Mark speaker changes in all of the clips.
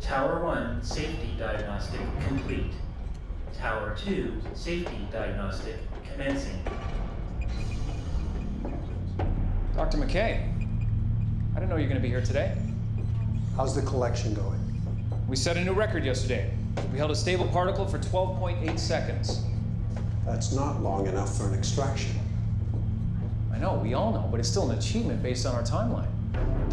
Speaker 1: Tower 1, safety diagnostic complete. Tower 2, safety diagnostic commencing.
Speaker 2: Dr. McKay, I didn't know you were going to be here today.
Speaker 3: How's the collection going?
Speaker 2: We set a new record yesterday. We held a stable particle for 12.8 seconds.
Speaker 3: That's not long enough for an extraction.
Speaker 2: I know, we all know, but it's still an achievement based on our timeline.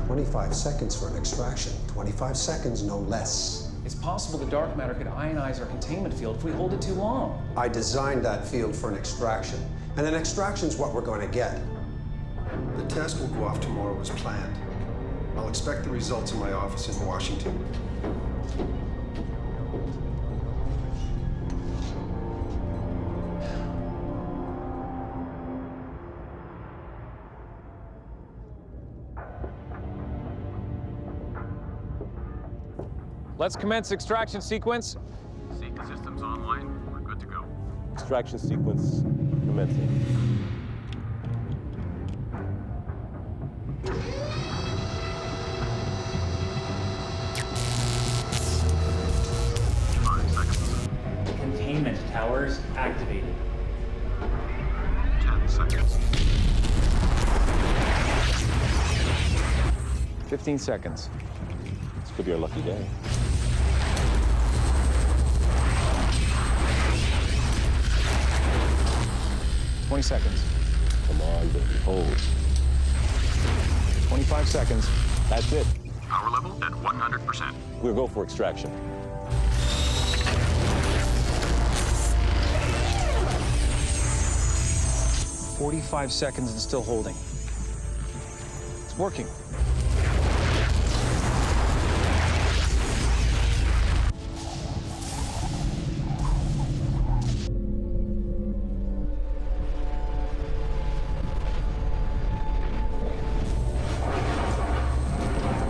Speaker 3: 25 seconds for an extraction. 25 seconds, no less.
Speaker 2: It's possible the dark matter could ionize our containment field if we hold it too long.
Speaker 3: I designed that field for an extraction, and an extraction's what we're going to get.
Speaker 4: The test will go off tomorrow as planned. I'll expect the results in my office in Washington.
Speaker 2: Let's commence extraction sequence.
Speaker 5: Safety systems online. We're good to go.
Speaker 6: Extraction sequence commencing.
Speaker 1: Containment towers activated.
Speaker 5: 10 seconds.
Speaker 2: 15 seconds.
Speaker 6: This could be our lucky day.
Speaker 2: 20 seconds.
Speaker 6: Come on, baby, hold.
Speaker 2: 25 seconds.
Speaker 6: That's it.
Speaker 5: Power level at 100%.
Speaker 6: We'll go for extraction.
Speaker 2: "45 seconds and still holding. It's working.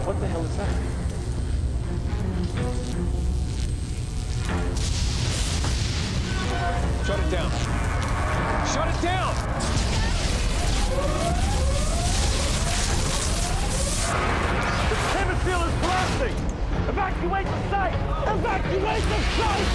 Speaker 6: What the hell is that?
Speaker 2: Shut it down. Shut it down!
Speaker 7: The containment field is collapsing! Evacuate the site! Evacuate the site!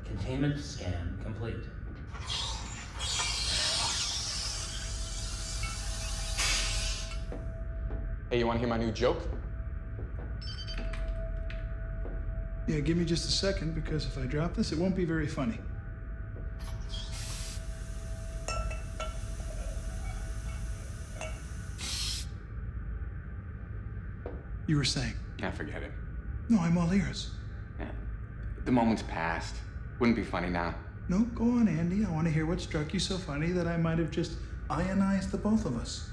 Speaker 1: Containment scan complete.
Speaker 8: Hey, you want to hear my new joke?
Speaker 9: Yeah, give me just a second, because if I drop this, it won't be very funny. You were saying?
Speaker 8: Nah, forget it.
Speaker 9: No, I'm all ears.
Speaker 8: Yeah. The moment's past. Wouldn't be funny now.
Speaker 9: No, go on, Andy. I want to hear what struck you so funny that I might have just ionized the both of us.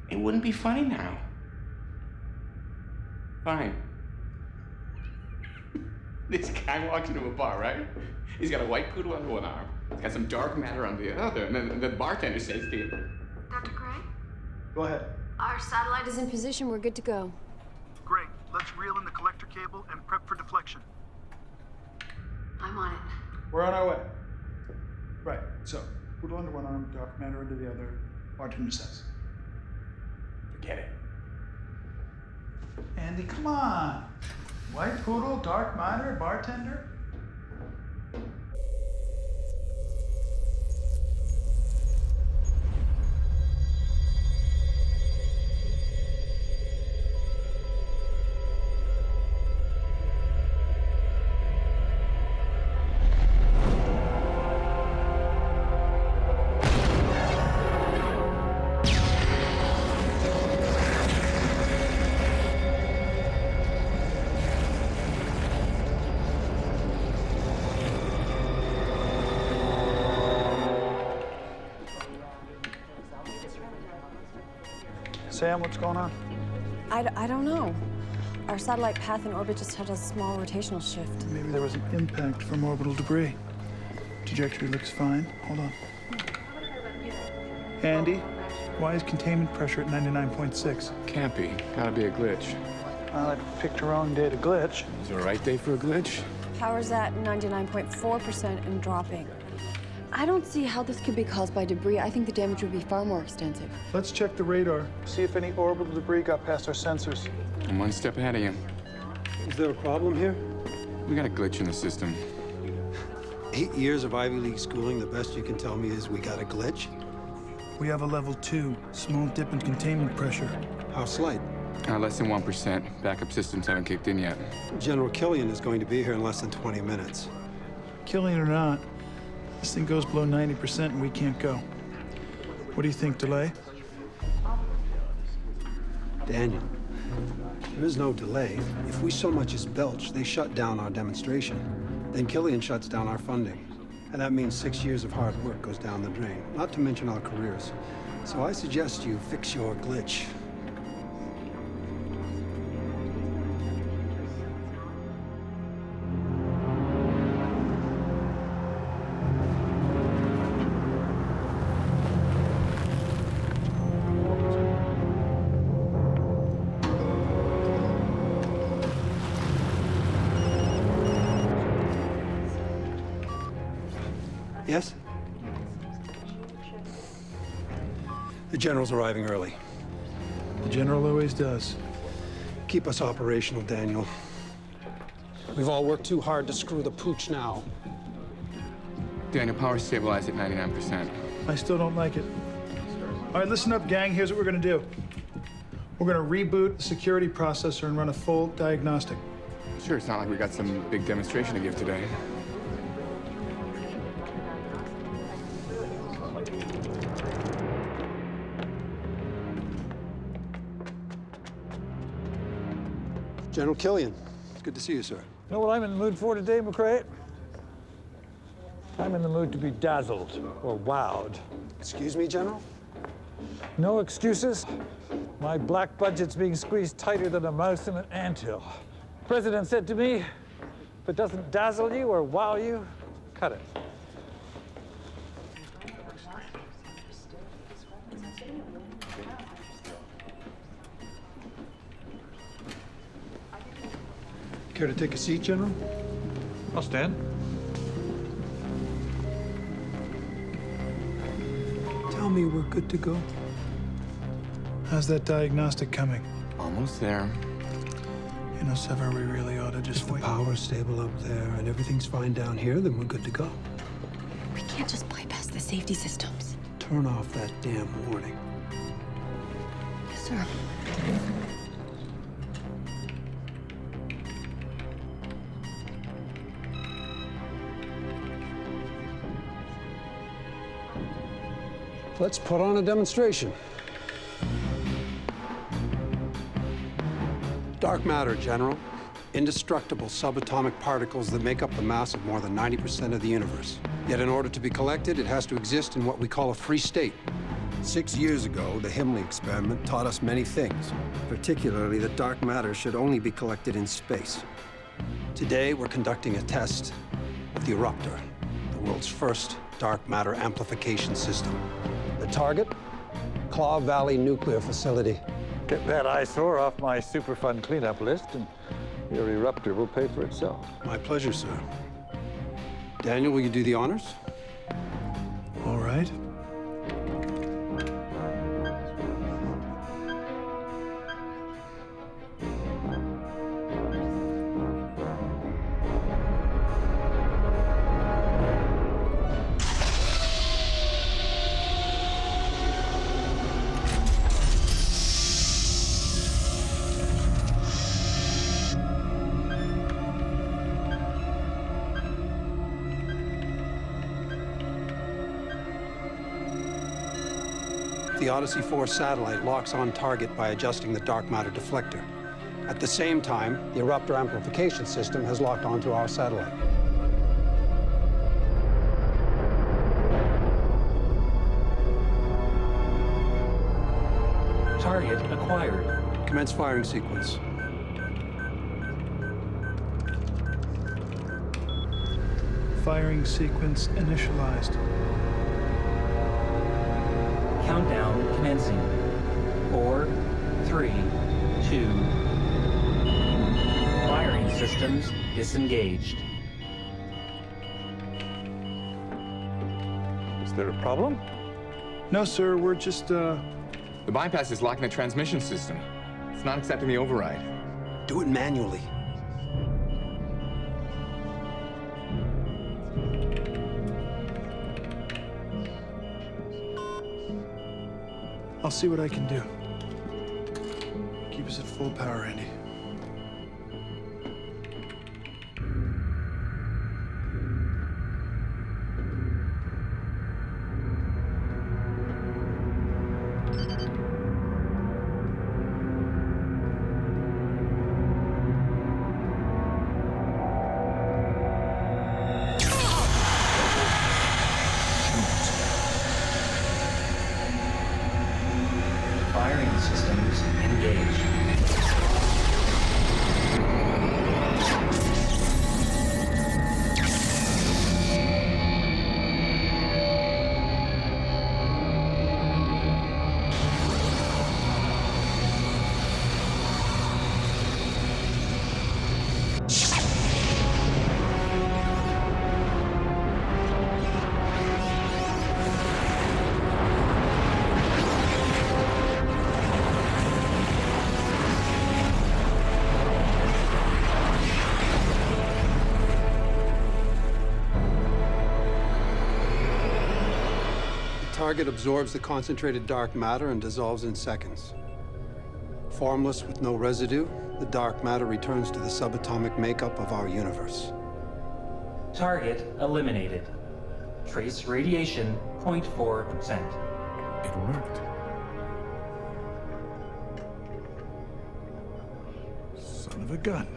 Speaker 8: It wouldn't be funny now. Fine. This guy walks into a bar, right? He's got a white poodle on one arm. He's got some dark matter on the other. And then the bartender says to him,
Speaker 10: Dr. Gray?
Speaker 9: Go ahead.
Speaker 10: Our satellite is in position. We're good to go.
Speaker 11: Great. Let's reel in the collector cable and prep for deflection.
Speaker 10: I'm on it.
Speaker 9: We're on our way. Right, so, poodle under one arm, dark matter under the other, bartender says.
Speaker 8: forget it.
Speaker 9: Andy, come on. White poodle, dark matter, bartender? Sam, what's going on?
Speaker 10: I don't know. Our satellite path and orbit just had a small rotational shift.
Speaker 9: Maybe there was an impact from orbital debris. Trajectory looks fine. Hold on. Andy, why is containment pressure at 99.6?
Speaker 8: Can't be. Gotta be a glitch.
Speaker 9: Well, I picked a wrong day to glitch.
Speaker 8: Is it the right day for a glitch?
Speaker 10: Power's at 99.4% and dropping. I don't see how this could be caused by debris. I think the damage would be far more extensive.
Speaker 9: Let's check the radar, see if any orbital debris got past our sensors.
Speaker 8: I'm one step ahead of you.
Speaker 3: Is there a problem here?
Speaker 8: We got a glitch in the system.
Speaker 3: 8 years of Ivy League schooling, the best you can tell me is we got a glitch?
Speaker 9: We have a level 2, small dip in containment pressure.
Speaker 3: How slight?
Speaker 8: Less than 1%. Backup systems haven't kicked in yet.
Speaker 3: General Killian is going to be here in less than 20 minutes.
Speaker 9: Killing or not, this thing goes below 90% and we can't go. What do you think, delay?
Speaker 3: Daniel, there is no delay. If we so much as belch, they shut down our demonstration. Then Killian shuts down our funding. And that means 6 years of hard work goes down the drain, not to mention our careers. So I suggest you fix your glitch. Yes? The General's arriving early.
Speaker 9: The General always does.
Speaker 3: Keep us operational, Daniel. We've all worked too hard to screw the pooch now.
Speaker 8: Daniel, power stabilized at 99%.
Speaker 9: I still don't like it. All right, listen up, gang. Here's what we're gonna do. We're gonna reboot the security processor and run a full diagnostic.
Speaker 8: Sure, it's not like we got some big demonstration to give today.
Speaker 3: General Killian, it's good to see you, sir.
Speaker 12: You know what I'm in the mood for today, McCrae? I'm in the mood to be dazzled or wowed.
Speaker 3: Excuse me, General?
Speaker 12: No excuses. My black budget's being squeezed tighter than a mouse in an anthill. The president said to me, if it doesn't dazzle you or wow you, cut it.
Speaker 3: Care to take a seat, General?
Speaker 12: I'll stand.
Speaker 3: Tell me we're good to go.
Speaker 9: How's that diagnostic coming?
Speaker 8: Almost there.
Speaker 9: You know, Sever, we really ought to just
Speaker 3: If the
Speaker 9: wait.
Speaker 3: power's stable up there and everything's fine down here, then we're good to go.
Speaker 10: We can't just bypass the safety systems.
Speaker 3: Turn off that damn warning.
Speaker 10: sir.
Speaker 3: Let's put on a demonstration. Dark matter, General. Indestructible subatomic particles that make up the mass of more than 90% of the universe. Yet in order to be collected, it has to exist in what we call a free state. 6 years ago, the Himley experiment taught us many things, particularly that dark matter should only be collected in space. Today, we're conducting a test of the Eruptor, the world's first dark matter amplification system. The target? Claw Valley Nuclear Facility.
Speaker 12: Get that eyesore off my Superfund cleanup list, and your Eruptor will pay for itself.
Speaker 3: My pleasure, sir. Daniel, will you do the honors?
Speaker 9: All right.
Speaker 3: The Odyssey 4 satellite locks on target by adjusting the dark matter deflector. At the same time, the Eruptor amplification system has locked onto our satellite.
Speaker 1: Target acquired.
Speaker 3: Commence firing sequence.
Speaker 9: Firing sequence initialized.
Speaker 1: Countdown commencing. 4, 3, 2. Firing systems disengaged.
Speaker 12: Is there a problem?
Speaker 9: No, sir, we're just,
Speaker 8: The bypass is locking the transmission system. It's not accepting the override.
Speaker 3: Do it manually.
Speaker 9: I'll see what I can do. Keep us at full power, Andy.
Speaker 1: Firing systems engaged.
Speaker 3: The target absorbs the concentrated dark matter and dissolves in seconds. Formless with no residue, the dark matter returns to the subatomic makeup of our universe.
Speaker 1: Target eliminated. Trace radiation 0.4%.
Speaker 12: It worked.
Speaker 9: Son of a gun.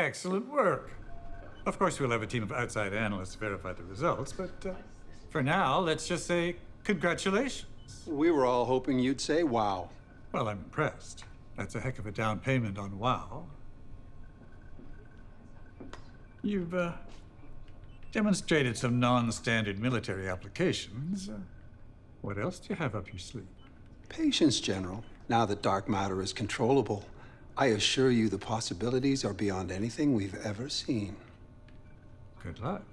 Speaker 12: Excellent work. Of course, we'll have a team of outside analysts verify the results, but for now, let's just say congratulations.
Speaker 3: We were all hoping you'd say wow.
Speaker 12: Well, I'm impressed. That's a heck of a down payment on wow. You've demonstrated some non-standard military applications. What else do you have up your sleeve?
Speaker 3: Patience, General. Now that dark matter is controllable, I assure you the possibilities are beyond anything we've ever seen.
Speaker 12: Good luck.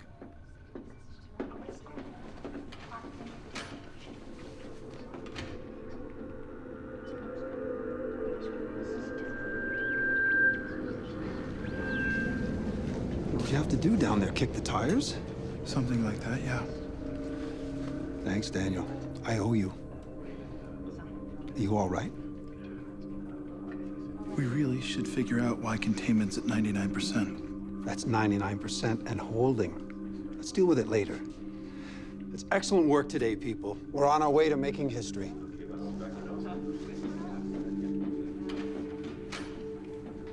Speaker 3: What'd you have to do down there? Kick the tires?
Speaker 9: Something like that, yeah.
Speaker 3: Thanks, Daniel. I owe you. Are you all right?
Speaker 9: We really should figure out why containment's at 99%.
Speaker 3: That's 99% and holding. Let's deal with it later. It's excellent work today, people. We're on our way to making history.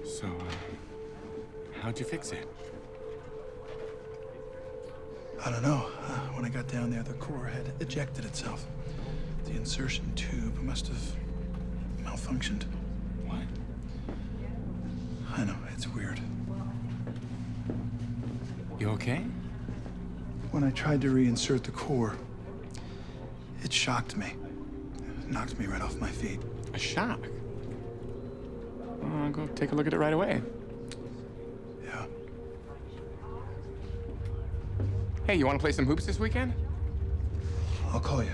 Speaker 8: So, how'd you fix it?
Speaker 9: I don't know. When I got down there, the core had ejected itself. The insertion tube must have malfunctioned.
Speaker 8: What?
Speaker 9: I know, it's weird.
Speaker 8: You okay?
Speaker 9: When I tried to reinsert the core, it shocked me. It knocked me right off my feet.
Speaker 8: A shock? I'll go take a look at it right away.
Speaker 9: Yeah.
Speaker 8: Hey, you want to play some hoops this weekend?
Speaker 9: I'll call you.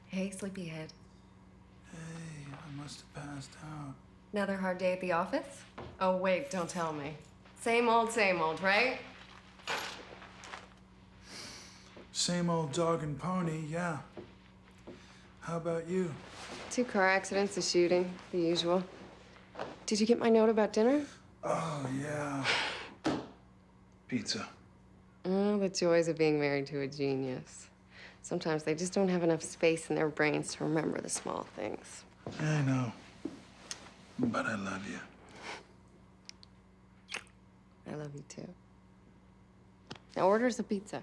Speaker 13: Hey, sleepyhead.
Speaker 9: Hey, I must have passed out.
Speaker 13: Another hard day at the office? Oh, wait, don't tell me. Same old, right?
Speaker 9: Same old dog and pony, yeah. How about you?
Speaker 13: 2 car accidents, a shooting, the usual. Did you get my note about dinner?
Speaker 9: Oh, yeah. Pizza.
Speaker 13: Oh, the joys of being married to a genius. Sometimes they just don't have enough space in their brains to remember the small things.
Speaker 9: I know. But I love you.
Speaker 13: I love you too. Now order us a pizza.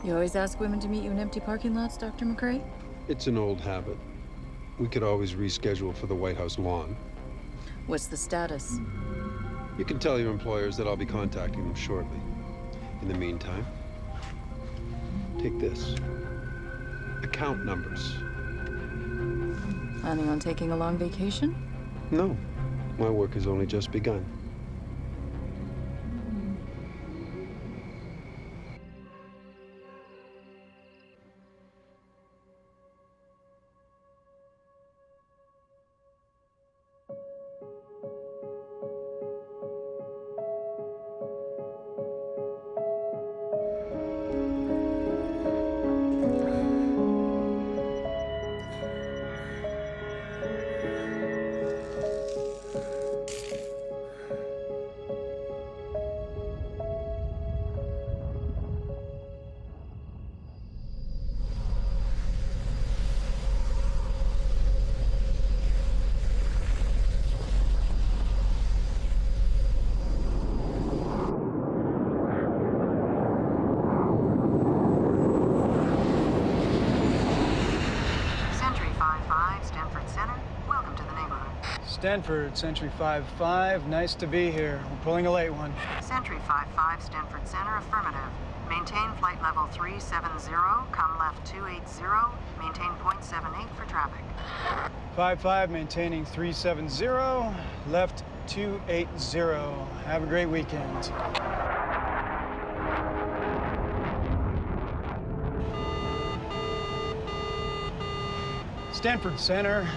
Speaker 14: You always ask women to meet you in empty parking lots, Dr. McCrae?
Speaker 3: It's an old habit. We could always reschedule for the White House lawn.
Speaker 14: What's the status?
Speaker 3: You can tell your employers that I'll be contacting them shortly. In the meantime, take this. Account numbers.
Speaker 14: Planning on taking a long vacation?
Speaker 3: No, my work has only just begun.
Speaker 15: Stanford, Sentry 5-5. Nice to be here. We're pulling a late one.
Speaker 16: Sentry 5-5, Stanford Center, affirmative. Maintain flight level 370, come left 280, maintain 0.78 for traffic.
Speaker 15: 5-5, maintaining 370, left 280. Have a great weekend. Stanford Center,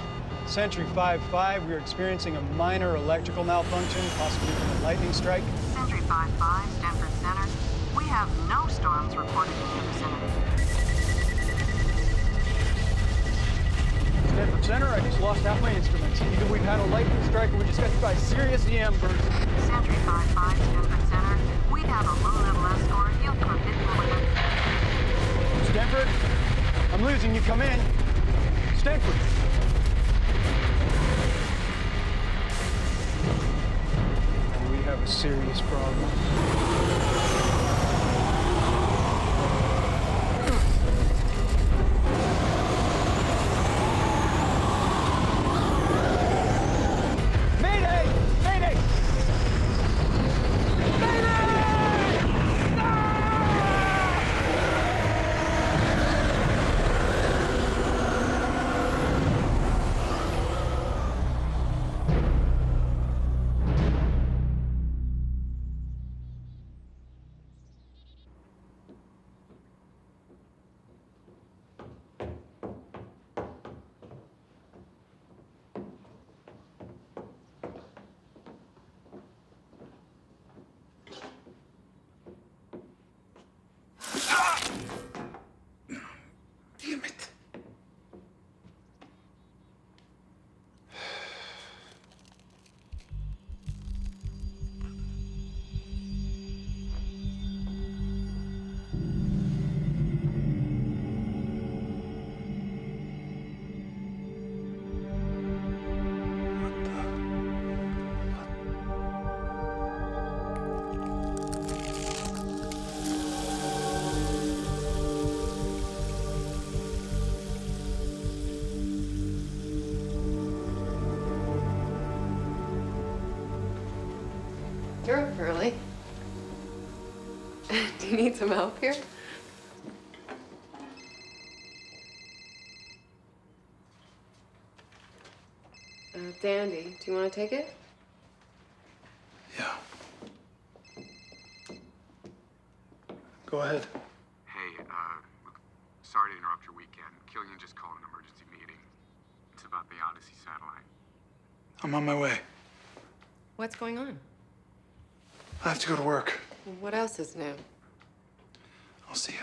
Speaker 15: Sentry 5-5. We're experiencing a minor electrical malfunction, possibly from a lightning strike.
Speaker 16: Sentry 5-5, Stanford Center. We have no storms reported in your vicinity.
Speaker 15: Stanford Center, I just lost half my instruments. Either we've had a lightning strike or we just got hit by a serious EM burst.
Speaker 16: Sentry 5-5, Stanford Center. We have a low-level escort. He'll come hit with
Speaker 15: Stanford, I'm losing you. Come in. Stanford. We have a serious problem.
Speaker 13: You're up early. Do you need some help here? Dandy, do you want to take it?
Speaker 9: Yeah. Go ahead.
Speaker 8: Hey, look, sorry to interrupt your weekend. Killian just called an emergency meeting. It's about the Odyssey satellite.
Speaker 9: I'm on my way.
Speaker 13: What's going on?
Speaker 9: I have to go to work.
Speaker 13: What else is new?
Speaker 9: I'll see you.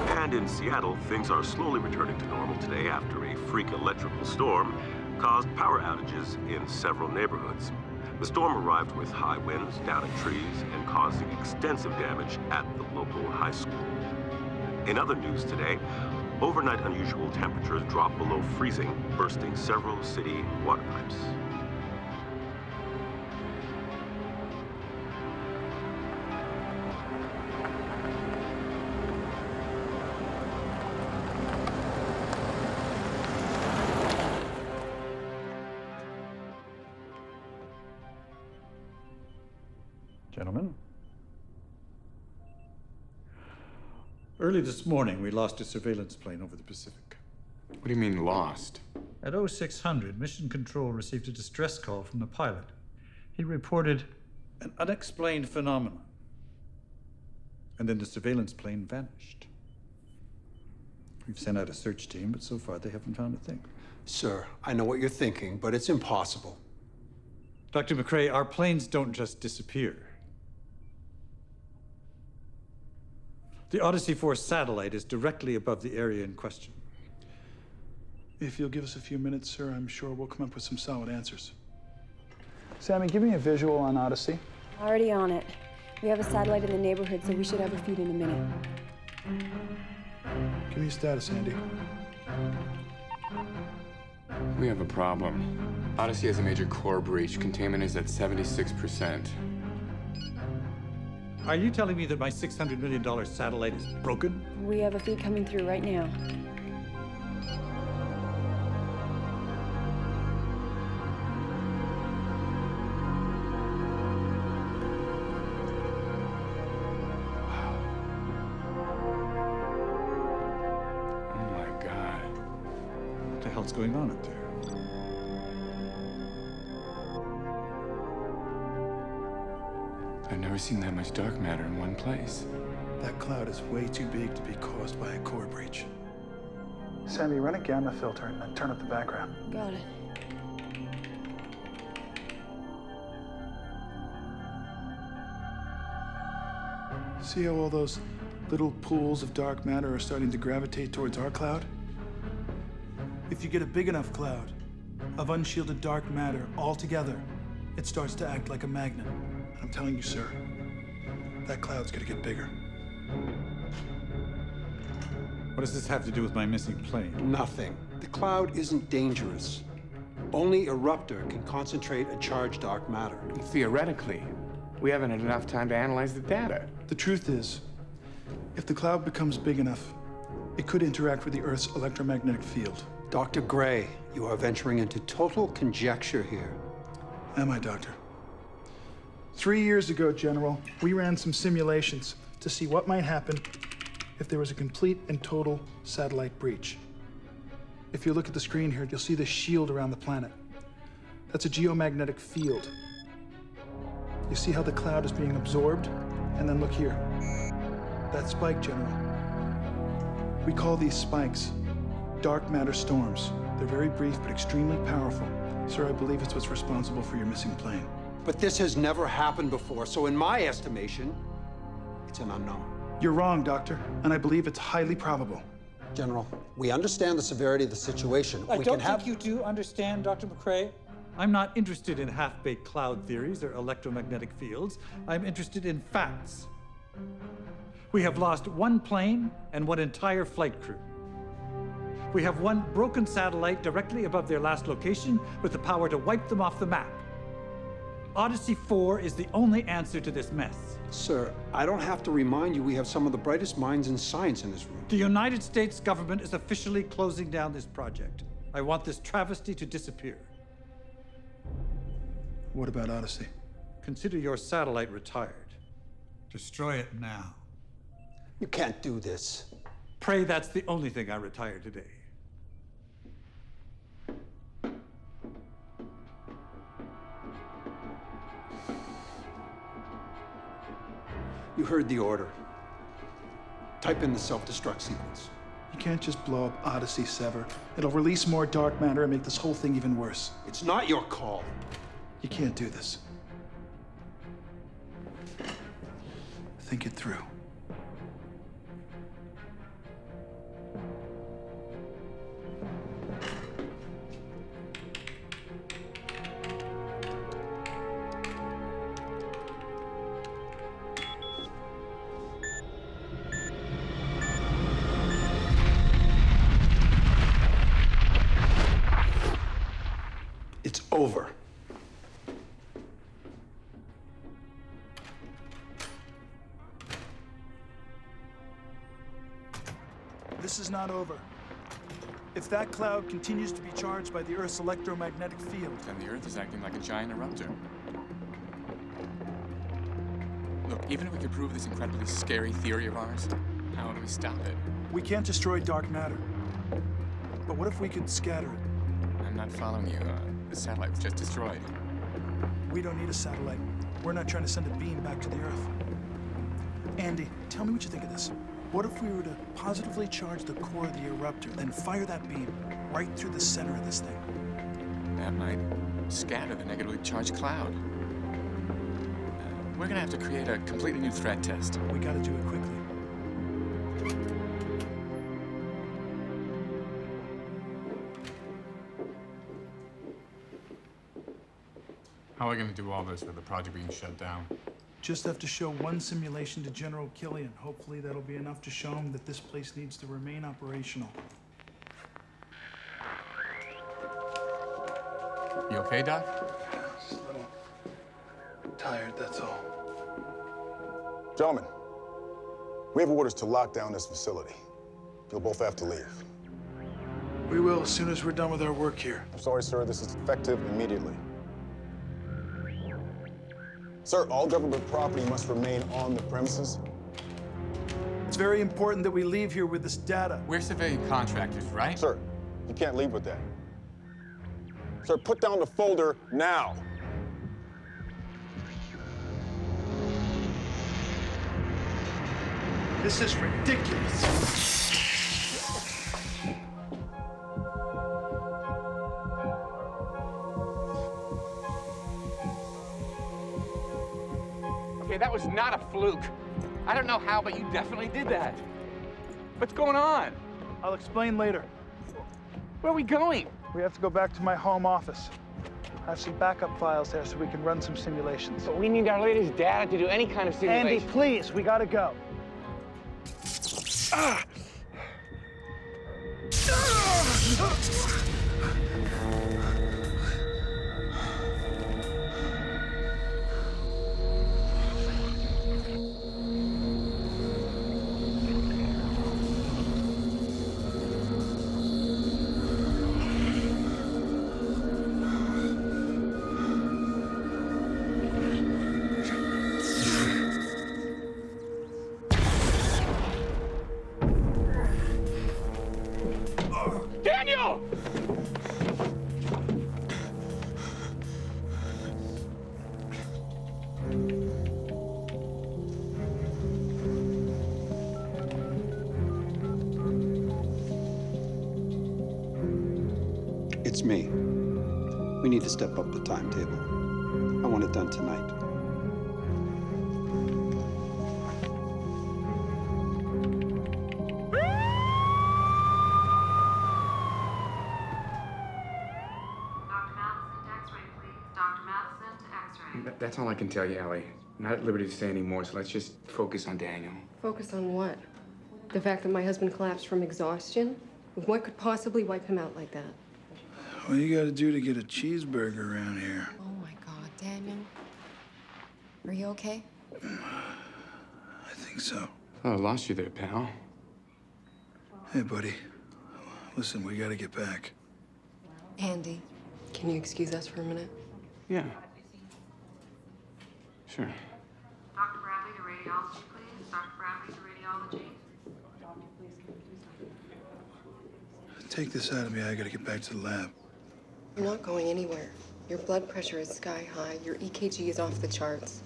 Speaker 6: And in Seattle, things are slowly returning to normal today after a freak electrical storm caused power outages in several neighborhoods. The storm arrived with high winds, downing trees, and causing extensive damage at the local high school. In other news today, overnight unusual temperatures dropped below freezing, bursting several city water pipes.
Speaker 12: Gentlemen. Early this morning, we lost a surveillance plane over the Pacific.
Speaker 8: What do you mean, lost?
Speaker 12: At 0600, Mission Control received a distress call from the pilot. He reported an unexplained phenomenon. And then the surveillance plane vanished. We've sent out a search team, but so far they haven't found a thing.
Speaker 3: Sir, I know what you're thinking, but it's impossible.
Speaker 12: Dr. McRae, our planes don't just disappear. The Odyssey 4 satellite is directly above the area in question.
Speaker 9: If you'll give us a few minutes, sir, I'm sure we'll come up with some solid answers. Sammy, give me a visual on Odyssey.
Speaker 10: Already on it. We have a satellite in the neighborhood, so we should have a feed in a minute.
Speaker 9: Give me a status, Andy.
Speaker 8: We have a problem. Odyssey has a major core breach. Containment is at 76%.
Speaker 12: Are you telling me that my $600 million satellite is broken?
Speaker 10: We have a feed coming through right now.
Speaker 8: Oh my God.
Speaker 12: What the hell's going on up there?
Speaker 8: I've never seen that much dark matter in one place.
Speaker 9: That cloud is way too big to be caused by a core breach. Sammy, run a gamma filter and then turn up the background.
Speaker 10: Got it.
Speaker 9: See how all those little pools of dark matter are starting to gravitate towards our cloud? If you get a big enough cloud of unshielded dark matter all together, it starts to act like a magnet. I'm telling you, sir, that cloud's gonna get bigger.
Speaker 12: What does this have to do with my missing plane?
Speaker 3: Nothing. The cloud isn't dangerous. Only Eruptor can concentrate a charged dark matter.
Speaker 8: Theoretically, we haven't had enough time to analyze the data.
Speaker 9: The truth is, if the cloud becomes big enough, it could interact with the Earth's electromagnetic field.
Speaker 3: Dr. Gray, you are venturing into total conjecture here.
Speaker 9: Am I, Doctor? 3 years ago, General, we ran some simulations to see what might happen if there was a complete and total satellite breach. If you look at the screen here, you'll see the shield around the planet. That's a geomagnetic field. You see how the cloud is being absorbed? And then look here. That spike, General. We call these spikes dark matter storms. They're very brief but extremely powerful. Sir, I believe it's what's responsible for your missing plane.
Speaker 3: But this has never happened before, so in my estimation, it's an unknown.
Speaker 9: You're wrong, Doctor, and I believe it's highly probable.
Speaker 3: General, we understand the severity of the situation.
Speaker 12: I don't think you do understand, Dr. McCrae. I'm not interested in half-baked cloud theories or electromagnetic fields. I'm interested in facts. We have lost one plane and one entire flight crew. We have one broken satellite directly above their last location with the power to wipe them off the map. Odyssey 4 is the only answer to this mess.
Speaker 3: Sir, I don't have to remind you we have some of the brightest minds in science in this room.
Speaker 12: The United States government is officially closing down this project. I want this travesty to disappear.
Speaker 9: What about Odyssey?
Speaker 12: Consider your satellite retired. Destroy it now.
Speaker 3: You can't do this.
Speaker 12: Pray that's the only thing I retire today.
Speaker 3: You heard the order. Type in the self-destruct sequence.
Speaker 9: You can't just blow up Odyssey 7. It'll release more dark matter and make this whole thing even worse.
Speaker 3: It's not your call.
Speaker 9: You can't do this. Think it through.
Speaker 3: It's over.
Speaker 9: This is not over. If that cloud continues to be charged by the Earth's electromagnetic field,
Speaker 8: Then the Earth is acting like a giant eruptor. Look, even if we could prove this incredibly scary theory of ours, how do we stop it?
Speaker 9: we can't destroy dark matter. But what if we could scatter it?
Speaker 8: I'm not following you. The satellite was just destroyed.
Speaker 9: We don't need a satellite. We're not trying to send a beam back to the Earth. Andy, tell me what you think of this. What if we were to positively charge the core of the eruptor, then fire that beam right through the center of this thing?
Speaker 8: That might scatter the negatively charged cloud. We're gonna have to create a completely new threat test.
Speaker 9: We gotta do it quickly.
Speaker 8: How are we gonna do all this with the project being shut down?
Speaker 9: Just have to show one simulation to General Killian. Hopefully that'll be enough to show him that this place needs to remain operational.
Speaker 8: You okay, Doc?
Speaker 9: Just a little tired, that's all.
Speaker 17: Gentlemen, we have orders to lock down this facility. You'll both have to leave.
Speaker 9: We will as soon as we're done with our work here.
Speaker 17: Sorry, sir, this is effective immediately. Sir, all government property must remain on the premises.
Speaker 9: It's very important that we leave here with this data.
Speaker 8: We're civilian contractors, right?
Speaker 17: Sir, you can't leave with that. Sir, put down the folder now.
Speaker 9: This is ridiculous.
Speaker 8: Okay, that was not a fluke. I don't know how, but you definitely did that. What's going on?
Speaker 9: I'll explain later.
Speaker 8: Where are we going?
Speaker 9: We have to go back to my home office. I have some backup files there so we can run some simulations.
Speaker 8: But we need our latest data to do any kind of simulation.
Speaker 9: Andy, please, we gotta go. Ah!
Speaker 8: Daniel!
Speaker 3: It's me. We need to step up the timetable. I want it done tonight.
Speaker 8: That's all I can tell you, Ellie. I'm not at liberty to say any more, so let's just focus on Daniel.
Speaker 13: Focus on what? The fact that my husband collapsed from exhaustion? What could possibly wipe him out like that?
Speaker 9: What you gotta do to get a cheeseburger around here?
Speaker 10: Oh my God, Daniel. Are you okay?
Speaker 9: I think so.
Speaker 8: Oh, I lost you there, pal.
Speaker 9: Hey, buddy. Listen, we gotta get back.
Speaker 13: Andy, can you excuse us for a minute?
Speaker 8: Yeah. Sure.
Speaker 16: Dr. Bradley to radiology, please. Dr. Bradley to radiology.
Speaker 9: Take this out of me. I gotta get back to the lab.
Speaker 13: You're not going anywhere. Your blood pressure is sky high. Your EKG is off the charts.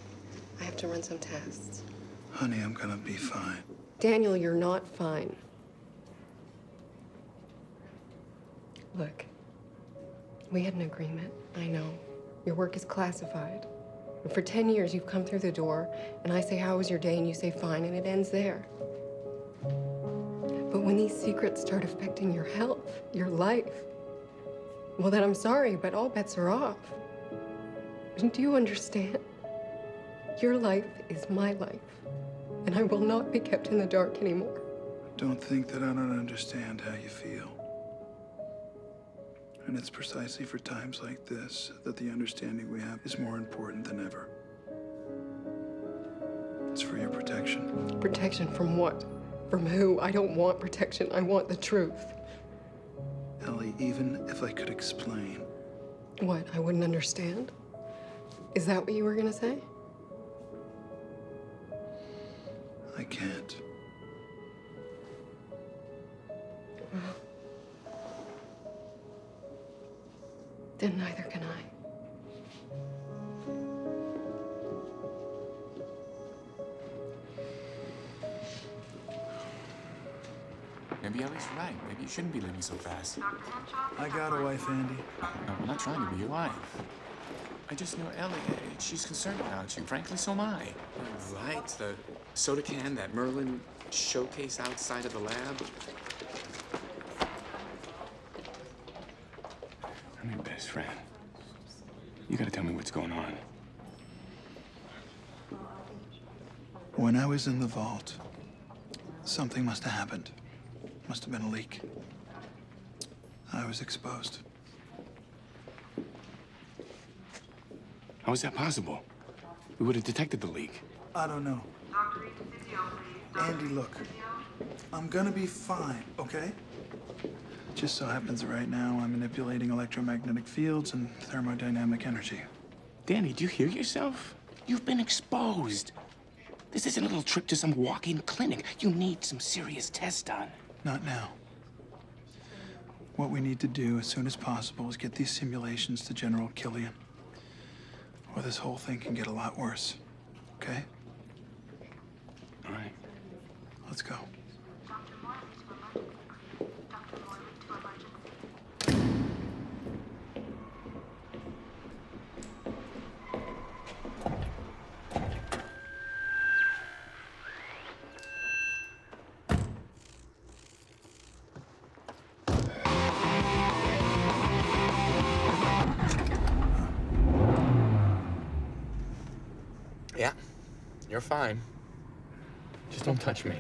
Speaker 13: I have to run some tests.
Speaker 9: Honey, I'm gonna be fine.
Speaker 13: Daniel, you're not fine. Look, we had an agreement. I know. Your work is classified. And for 10 years, you've come through the door, and I say, how was your day? And you say, fine, and it ends there. But when these secrets start affecting your health, your life, well, then I'm sorry, but all bets are off. Do you understand? Your life is my life, and I will not be kept in the dark anymore.
Speaker 9: Don't think that I don't understand how you feel. And it's precisely for times like this that the understanding we have is more important than ever. It's for your protection.
Speaker 13: Protection from what? From who? I don't want protection. I want the truth.
Speaker 9: Ellie, even if I could explain.
Speaker 13: What? I wouldn't understand? Is that what you were gonna say?
Speaker 9: I can't.
Speaker 13: Then neither can I.
Speaker 8: Maybe Ellie's right. Maybe you shouldn't be leaving so fast.
Speaker 9: I got a wife, Andy.
Speaker 8: No, I'm not trying to be your wife. I just know Ellie. She's concerned about you. Frankly, so am I. Right. The soda can, that Merlin showcase outside of the lab. I'm your best friend. You gotta tell me what's going on.
Speaker 9: When I was in the vault, something must have happened. Must have been a leak. I was exposed.
Speaker 8: How is that possible? We would have detected the leak.
Speaker 9: I don't know. Andy, look. I'm gonna be fine, okay? Just so happens right now I'm manipulating electromagnetic fields and thermodynamic energy.
Speaker 8: Danny, do you hear yourself? You've been exposed. This isn't a little trip to some walk-in clinic. You need some serious tests done.
Speaker 9: Not now. What we need to do as soon as possible is get these simulations to General Killian, or this whole thing can get a lot worse. Okay?
Speaker 8: All right.
Speaker 9: Let's go.
Speaker 8: Yeah, you're fine. Just don't touch me.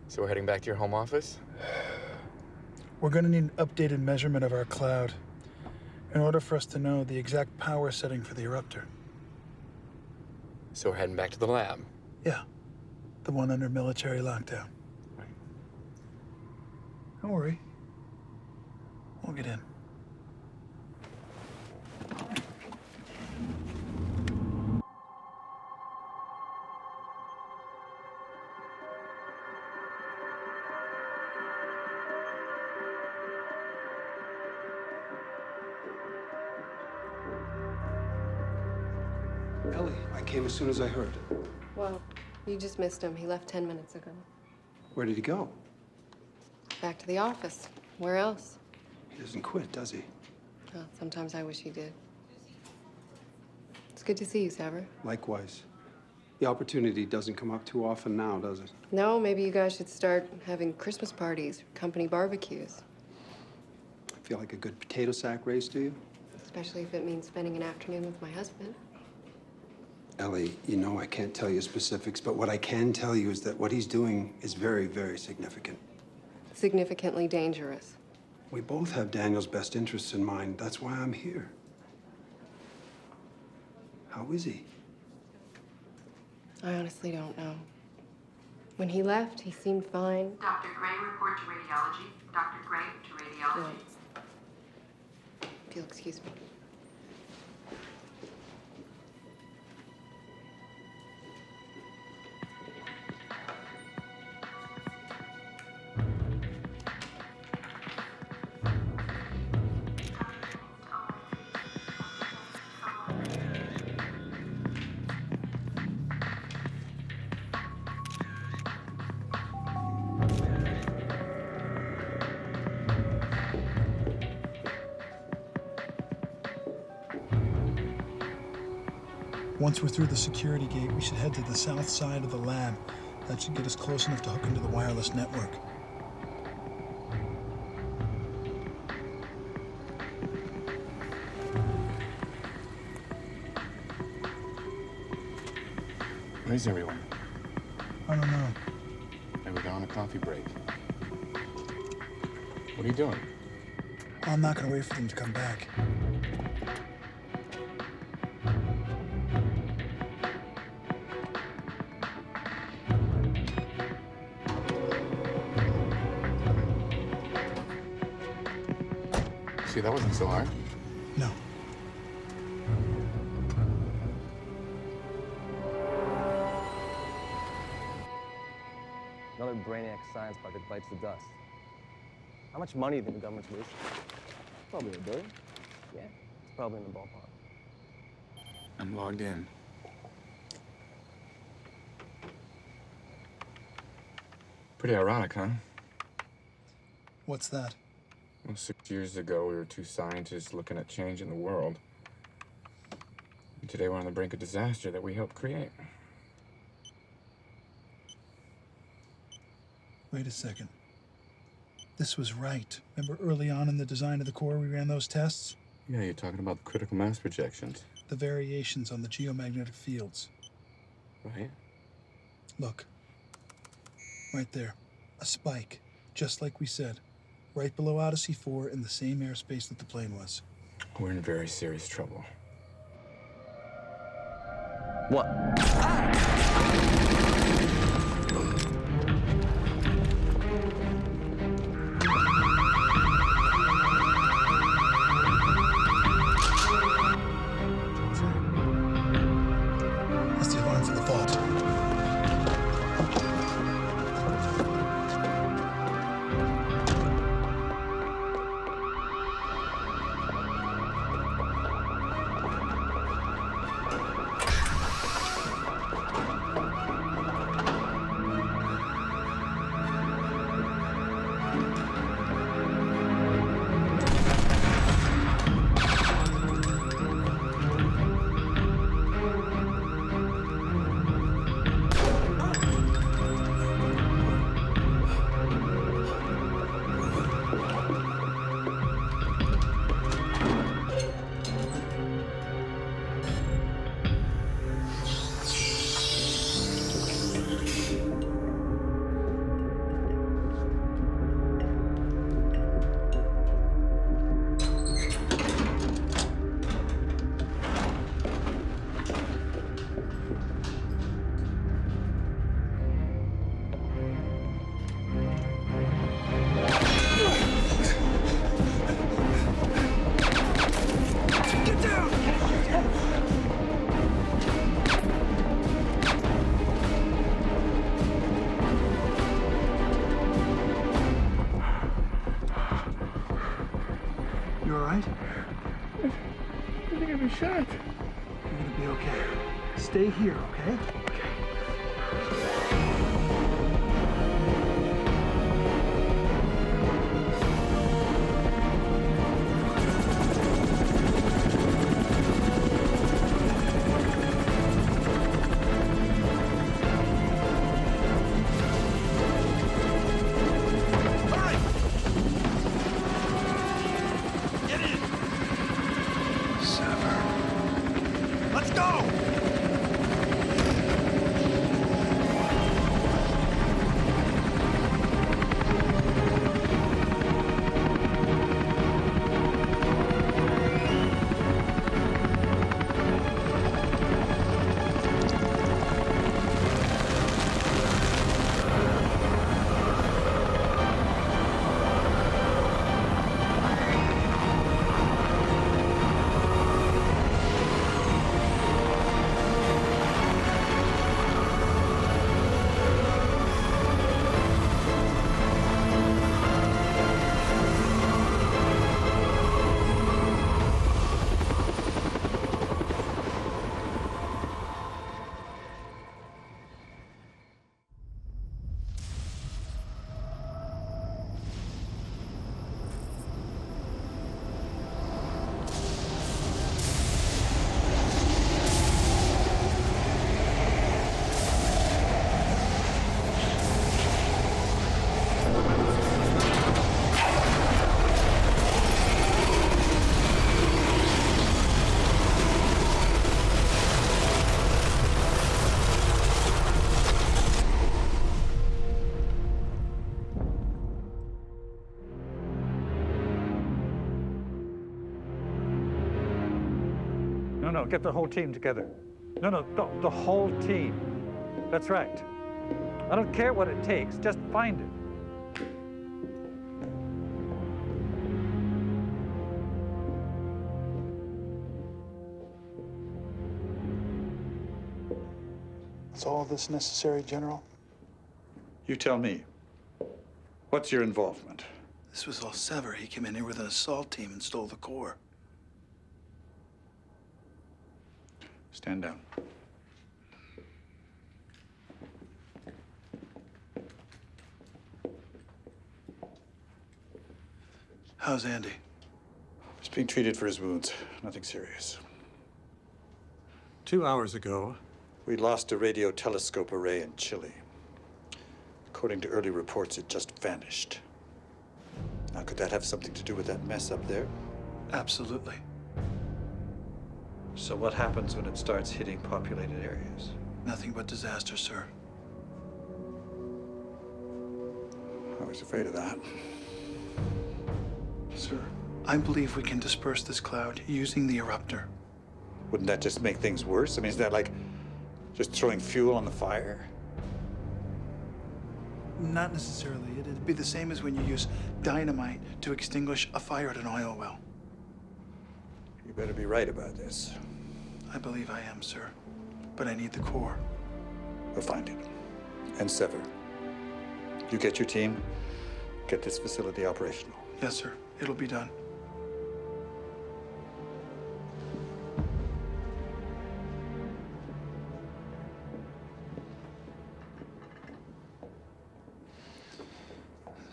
Speaker 8: So we're heading back to your home office?
Speaker 9: We're gonna need an updated measurement of our cloud in order for us to know the exact power setting for the eruptor.
Speaker 8: So we're heading back to the lab?
Speaker 9: Yeah, the one under military lockdown.
Speaker 8: Right.
Speaker 9: Don't worry. We'll get in.
Speaker 3: Ellie, I came as soon as I heard.
Speaker 13: Well, you just missed him. He left 10 minutes ago.
Speaker 3: Where did he go?
Speaker 13: Back to the office. Where else?
Speaker 3: He doesn't quit, does he?
Speaker 13: Well, sometimes I wish he did. It's good to see you, Saber.
Speaker 3: Likewise. The opportunity doesn't come up too often now, does it?
Speaker 13: No, maybe you guys should start having Christmas parties, company barbecues.
Speaker 3: Feel like a good potato sack race, do you?
Speaker 13: Especially if it means spending an afternoon with my husband.
Speaker 3: Ellie, you know I can't tell you specifics, but what I can tell you is that what he's doing is very, very significant.
Speaker 13: Significantly dangerous.
Speaker 3: We both have Daniel's best interests in mind. That's why I'm here. How is he?
Speaker 13: I honestly don't know. When he left, he seemed fine.
Speaker 16: Dr. Gray, report to radiology. Dr. Gray to radiology.
Speaker 13: If you'll excuse me.
Speaker 9: Once we're through the security gate, we should head to the south side of the lab. That should get us close enough to hook into the wireless network.
Speaker 8: Where's everyone?
Speaker 9: I don't know.
Speaker 8: They were on a coffee break. What are you doing?
Speaker 9: I'm not gonna wait for them to come back.
Speaker 8: See, that wasn't so hard.
Speaker 9: No.
Speaker 18: Another brainiac science bucket bites the dust. How much money do you think the government's wasting? Probably $1 billion. Yeah, it's probably in the ballpark.
Speaker 8: I'm logged in. Pretty ironic, huh?
Speaker 9: What's that?
Speaker 8: Well, 6 years ago, we were two scientists looking at change in the world. And today, we're on the brink of disaster that we helped create.
Speaker 9: Wait a second. This was right. Remember early on in the design of the core, we ran those tests?
Speaker 8: Yeah, you're talking about the critical mass projections.
Speaker 9: The variations on the geomagnetic fields.
Speaker 8: Right?
Speaker 9: Look. Right there. A spike. Just like we said. right below Odyssey 4 in the same airspace that the plane was.
Speaker 8: We're in very serious trouble.
Speaker 18: What?
Speaker 9: That's the alarm for the vault. You all right?
Speaker 7: I think I've been shot.
Speaker 9: You're gonna be okay. Stay here, okay?
Speaker 7: Let's go!
Speaker 12: No, get the whole team together. No, the whole team. That's right. I don't care what it takes, just find it.
Speaker 9: Is all this necessary, General?
Speaker 12: You tell me. What's your involvement?
Speaker 9: This was all Sever. He came in here with an assault team and stole the core.
Speaker 12: Stand down.
Speaker 9: How's Andy?
Speaker 12: He's being treated for his wounds. Nothing serious. 2 hours ago, we lost a radio telescope array in Chile. According to early reports, it just vanished. Now, could that have something to do with that mess up there?
Speaker 9: Absolutely.
Speaker 12: So what happens when it starts hitting populated areas?
Speaker 9: Nothing but disaster, sir.
Speaker 12: I was afraid of that.
Speaker 9: Sir, I believe we can disperse this cloud using the eruptor.
Speaker 12: Wouldn't that just make things worse? I mean, is that like just throwing fuel on the fire?
Speaker 9: Not necessarily. It'd be the same as when you use dynamite to extinguish a fire at an oil well.
Speaker 12: You better be right about this.
Speaker 9: I believe I am, sir. But I need the core.
Speaker 12: We'll find it. And sever. You get your team, get this facility operational.
Speaker 9: Yes, sir. It'll be done.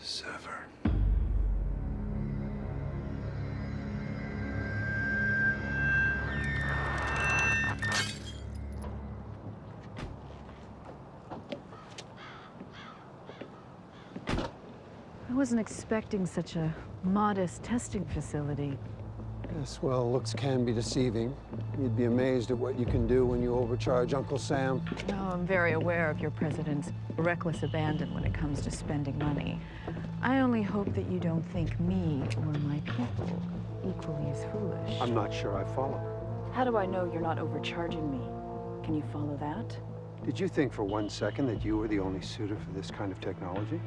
Speaker 9: Sever.
Speaker 14: I wasn't expecting such a modest testing facility.
Speaker 3: Yes, well, looks can be deceiving. You'd be amazed at what you can do when you overcharge Uncle Sam.
Speaker 14: No, I'm very aware of your president's reckless abandon when it comes to spending money. I only hope that you don't think me or my people equally as foolish.
Speaker 3: I'm not sure I follow.
Speaker 14: How do I know you're not overcharging me? Can you follow that?
Speaker 3: Did you think for 1 second that you were the only suitor for this kind of technology?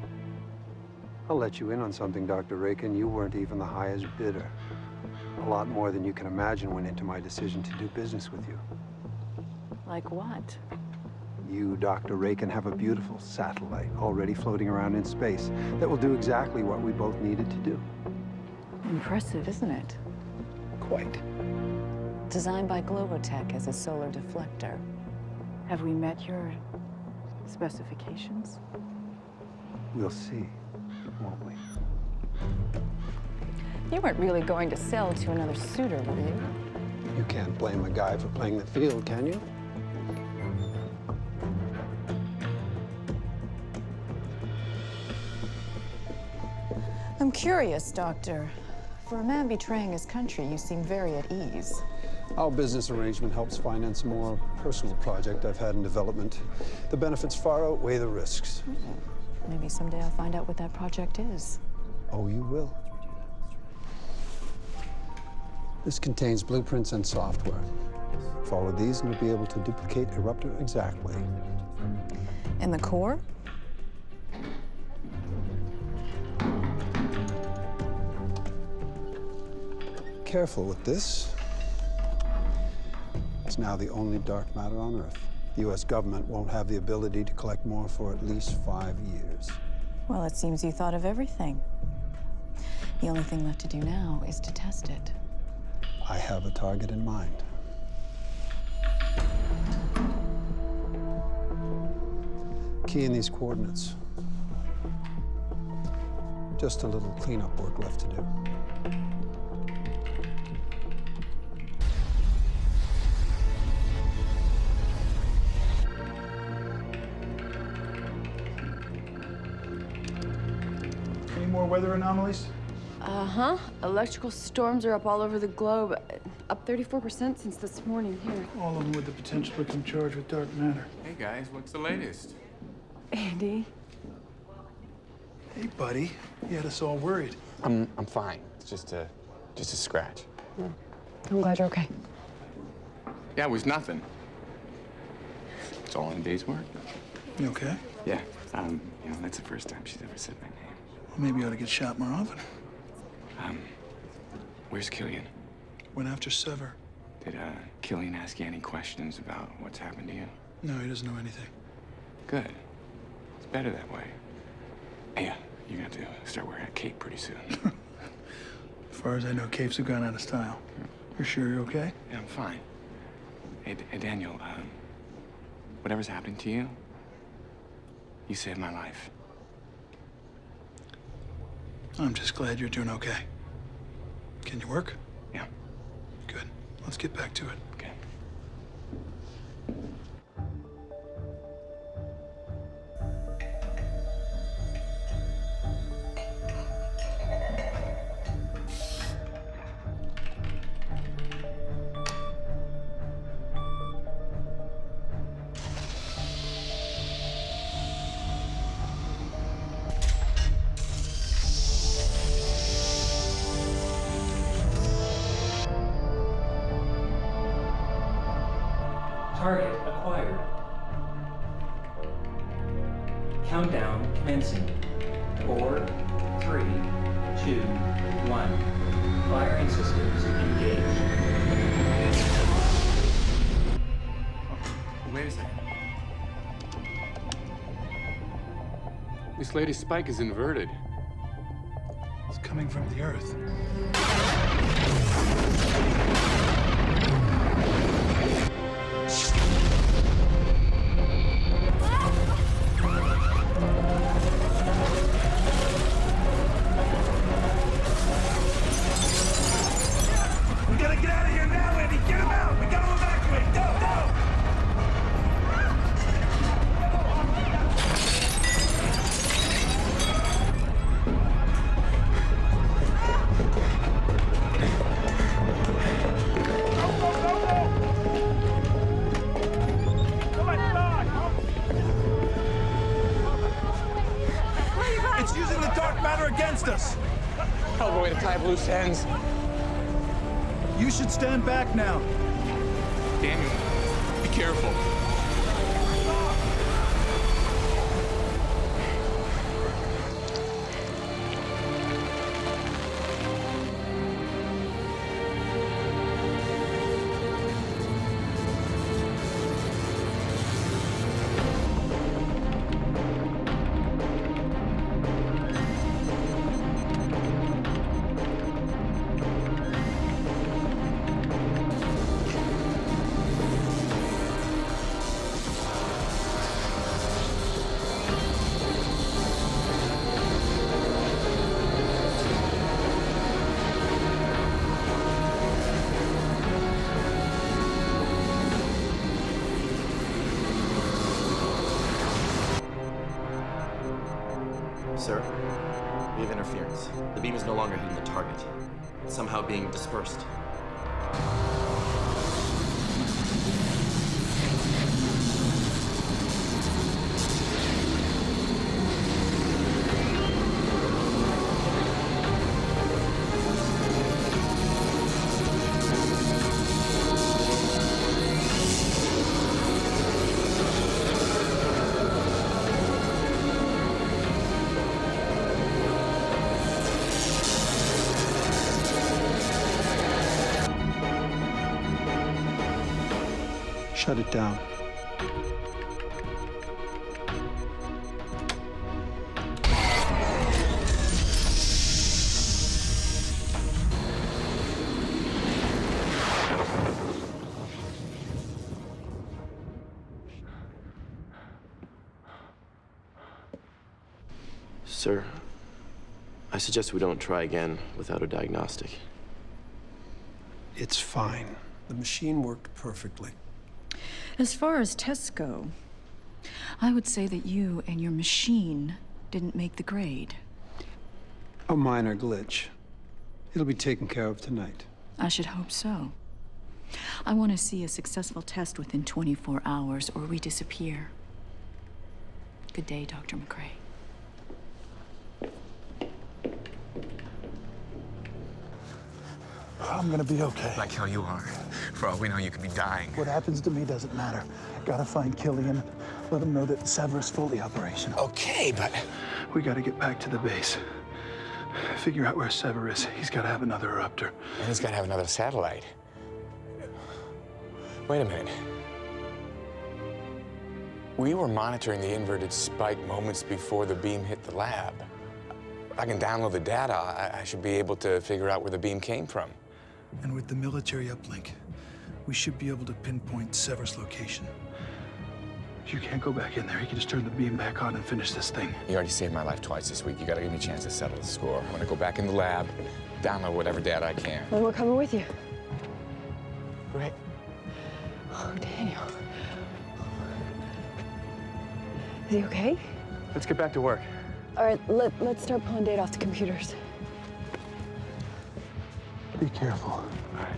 Speaker 3: I'll let you in on something, Dr. Rakin. You weren't even the highest bidder. A lot more than you can imagine went into my decision to do business with you.
Speaker 14: Like what?
Speaker 3: You, Dr. Rakin, have a beautiful satellite already floating around in space that will do exactly what we both needed to do.
Speaker 14: Impressive, isn't it?
Speaker 3: Quite.
Speaker 14: Designed by Globotech as a solar deflector. Have we met your specifications?
Speaker 3: We'll see, won't we?
Speaker 14: You weren't really going to sell to another suitor, were you?
Speaker 3: You can't blame a guy for playing the field, can you?
Speaker 14: I'm curious, Doctor. For a man betraying his country, you seem very at ease.
Speaker 3: Our business arrangement helps finance a more personal project I've had in development. The benefits far outweigh the risks.
Speaker 14: Maybe someday I'll find out what that project is.
Speaker 3: Oh, you will. This contains blueprints and software. Follow these and you'll be able to duplicate Eruptor exactly.
Speaker 14: And the core?
Speaker 3: Careful with this. It's now the only dark matter on Earth. The U.S. government won't have the ability to collect more for at least 5 years.
Speaker 14: Well, it seems you thought of everything. The only thing left to do now is to test it.
Speaker 3: I have a target in mind. Key in these coordinates. Just a little cleanup work left to do.
Speaker 9: Any more weather anomalies?
Speaker 10: Uh-huh. Electrical storms are up all over the globe. Up 34% since this morning here.
Speaker 9: All of them with the potential to become charged with dark matter.
Speaker 8: Hey guys, what's the latest?
Speaker 10: Andy?
Speaker 9: Hey, buddy. You had us all worried.
Speaker 8: I'm fine. It's just a scratch.
Speaker 10: I'm glad you're okay.
Speaker 8: Yeah, it was nothing. It's all in a day's work.
Speaker 9: You okay?
Speaker 8: Yeah. You know, that's the first time she's ever said my name.
Speaker 9: Well, maybe you ought to get shot more often.
Speaker 8: Where's Killian?
Speaker 9: Went after Sever.
Speaker 8: Did Killian ask you any questions about what's happened to you?
Speaker 9: No, he doesn't know anything.
Speaker 8: Good. It's better that way. Hey, you're gonna have to start wearing a cape pretty soon.
Speaker 9: As far as I know, capes have gone out of style. You're sure you're okay?
Speaker 8: Yeah, I'm fine. Hey, Daniel, whatever's happening to you, you saved my life.
Speaker 9: I'm just glad you're doing okay. Can you work?
Speaker 8: Yeah.
Speaker 9: Good. Let's get back to it.
Speaker 8: Okay.
Speaker 1: Target acquired. Countdown commencing. 4, 3, 2, 1. Firing systems engaged.
Speaker 8: Wait a second. This lady's spike is inverted.
Speaker 9: It's coming from the Earth.
Speaker 7: We gotta get out of here now, Andy! Get him out! We gotta evacuate! Go, go! It's using the dark matter against us!
Speaker 8: Hell of a way to tie up loose ends.
Speaker 9: You should stand back now.
Speaker 8: Daniel, be careful.
Speaker 18: Sir, we have interference. The beam is no longer hitting the target. It's somehow being dispersed.
Speaker 3: Shut it down.
Speaker 18: Sir, I suggest we don't try again without a diagnostic.
Speaker 3: It's fine. The machine worked perfectly.
Speaker 14: As far as tests go, I would say that you and your machine didn't make the grade.
Speaker 3: A minor glitch. It'll be taken care of tonight.
Speaker 14: I should hope so. I want to see a successful test within 24 hours, or we disappear. Good day, Dr. McCrae.
Speaker 9: I'm gonna be okay.
Speaker 8: Like hell you are. For all we know, you could be dying.
Speaker 9: What happens to me doesn't matter. Gotta find Killian. Let him know that Sever's fully operational.
Speaker 8: Okay, but...
Speaker 9: We gotta get back to the base. Figure out where Sever is. He's gotta have another eruptor.
Speaker 8: And he's gotta have another satellite. Wait a minute. We were monitoring the inverted spike moments before the beam hit the lab. If I can download the data, I should be able to figure out where the beam came from.
Speaker 9: And with the military uplink, we should be able to pinpoint Sever's location. You can't go back in there. You can just turn the beam back on and finish this thing.
Speaker 8: You already saved my life twice this week. You gotta give me a chance to settle the score. I'm gonna go back in the lab, download whatever data I can.
Speaker 10: Well, we're coming with you.
Speaker 8: Great.
Speaker 10: Oh, Daniel. Is he okay?
Speaker 8: Let's get back to work.
Speaker 10: All right, let's start pulling data off the computers.
Speaker 9: Be careful.
Speaker 8: All right.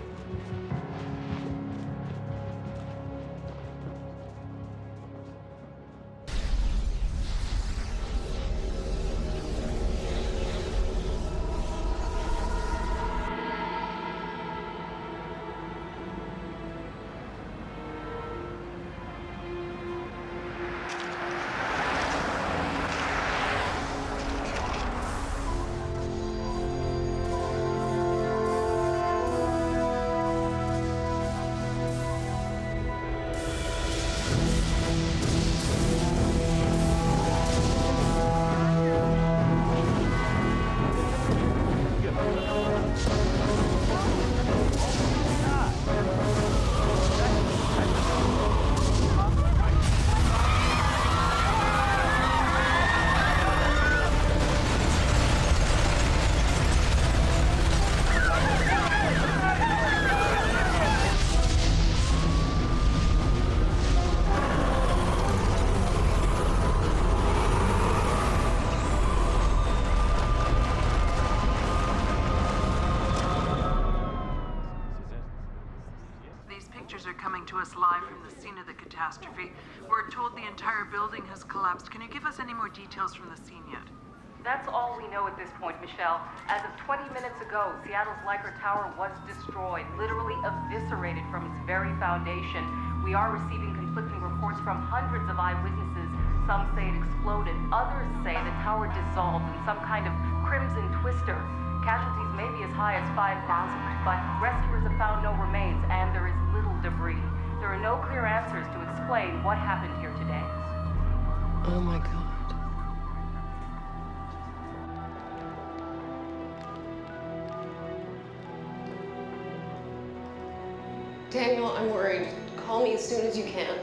Speaker 16: catastrophe. We're told the entire building has collapsed. Can you give us any more details from the scene yet?
Speaker 19: That's all we know at this point, Michelle. As of 20 minutes ago, Seattle's Leica Tower was destroyed, literally eviscerated from its very foundation. We are receiving conflicting reports from hundreds of eyewitnesses. Some say it exploded. Others say the tower dissolved in some kind of crimson twister. Casualties may be as high as 5,000, but rescuers have found no remains, and there is little debris. There are no clear answers to explain what happened here today.
Speaker 13: Oh my God. Daniel, I'm worried. Call me as soon as you can.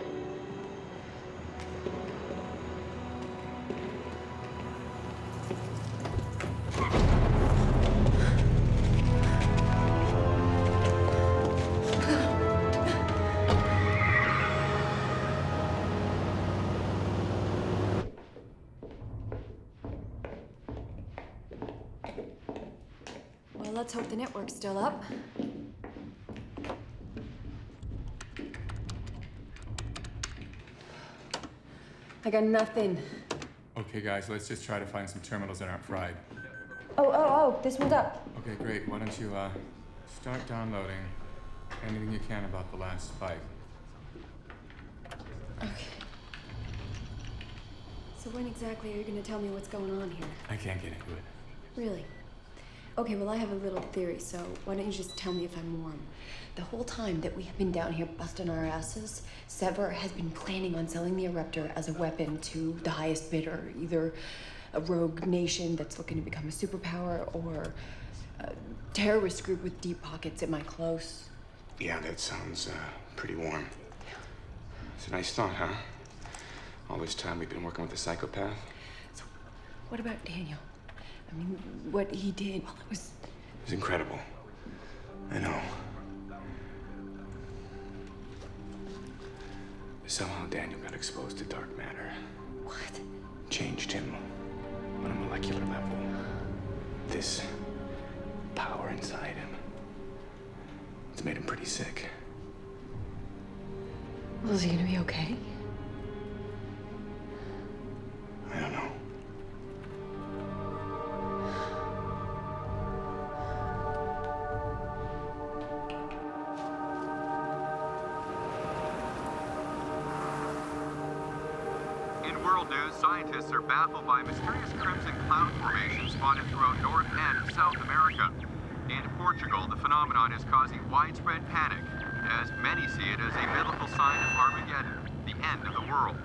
Speaker 10: Well, let's hope the network's still up. I got nothing.
Speaker 8: Okay, guys, let's just try to find some terminals that aren't fried.
Speaker 10: Oh, this one's up.
Speaker 8: Okay, great. Why don't you start downloading anything you can about the last spike.
Speaker 10: Okay. So when exactly are you going to tell me what's going on here?
Speaker 8: I can't get into it.
Speaker 10: Really? Okay, well, I have a little theory, so why don't you just tell me if I'm warm? The whole time that we have been down here busting our asses, Sever has been planning on selling the Eruptor as a weapon to the highest bidder, either a rogue nation that's looking to become a superpower or a terrorist group with deep pockets. Am I close?
Speaker 8: Yeah, that sounds pretty warm. It's a nice thought, huh? All this time we've been working with a psychopath.
Speaker 10: So, what about Daniel? I mean, what he did, well, it was
Speaker 8: incredible. I know. Somehow Daniel got exposed to dark matter.
Speaker 10: What?
Speaker 8: Changed him on a molecular level. This power inside him, it's made him pretty sick.
Speaker 10: Well, is he gonna be okay?
Speaker 8: I don't know.
Speaker 5: Scientists are baffled by mysterious crimson cloud formations spotted throughout North and South America. In Portugal, the phenomenon is causing widespread panic, as many see it as a biblical sign of Armageddon, the end of the world.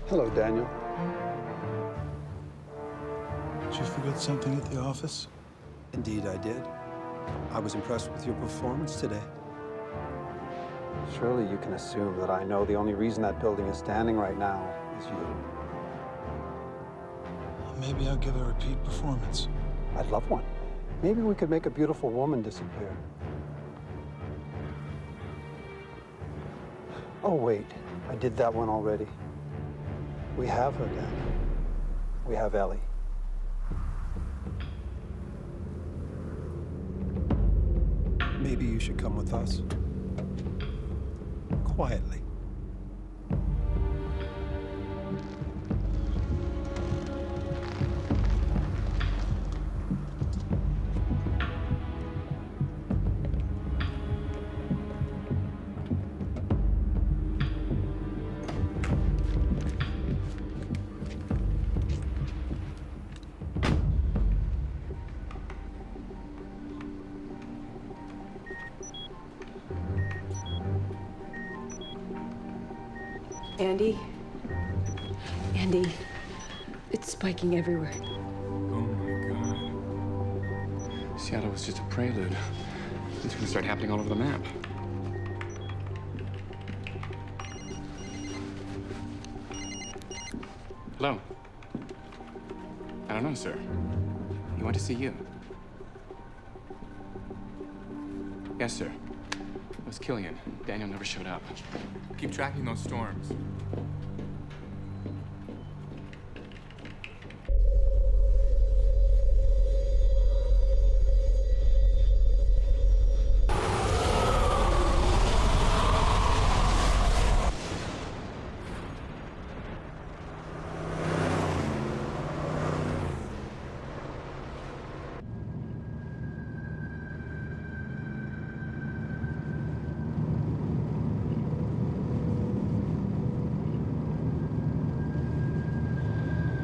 Speaker 3: Hello, Daniel.
Speaker 9: Did you forget something at the office?
Speaker 3: Indeed, I did. I was impressed with your performance today. Surely you can assume that I know the only reason that building is standing right now is you.
Speaker 9: Maybe I'll give a repeat performance.
Speaker 3: I'd love one. Maybe we could make a beautiful woman disappear. Oh, wait. I did that one already. We have her, Daniel. We have Ellie. Maybe you should come with us. Quietly.
Speaker 10: Andy, it's spiking everywhere.
Speaker 8: Oh my God. Seattle was just a prelude. It's gonna start happening all over the map. Hello? I don't know, sir. He went to see you. Yes, sir. It was Killian. Daniel never showed up. Keep tracking those storms.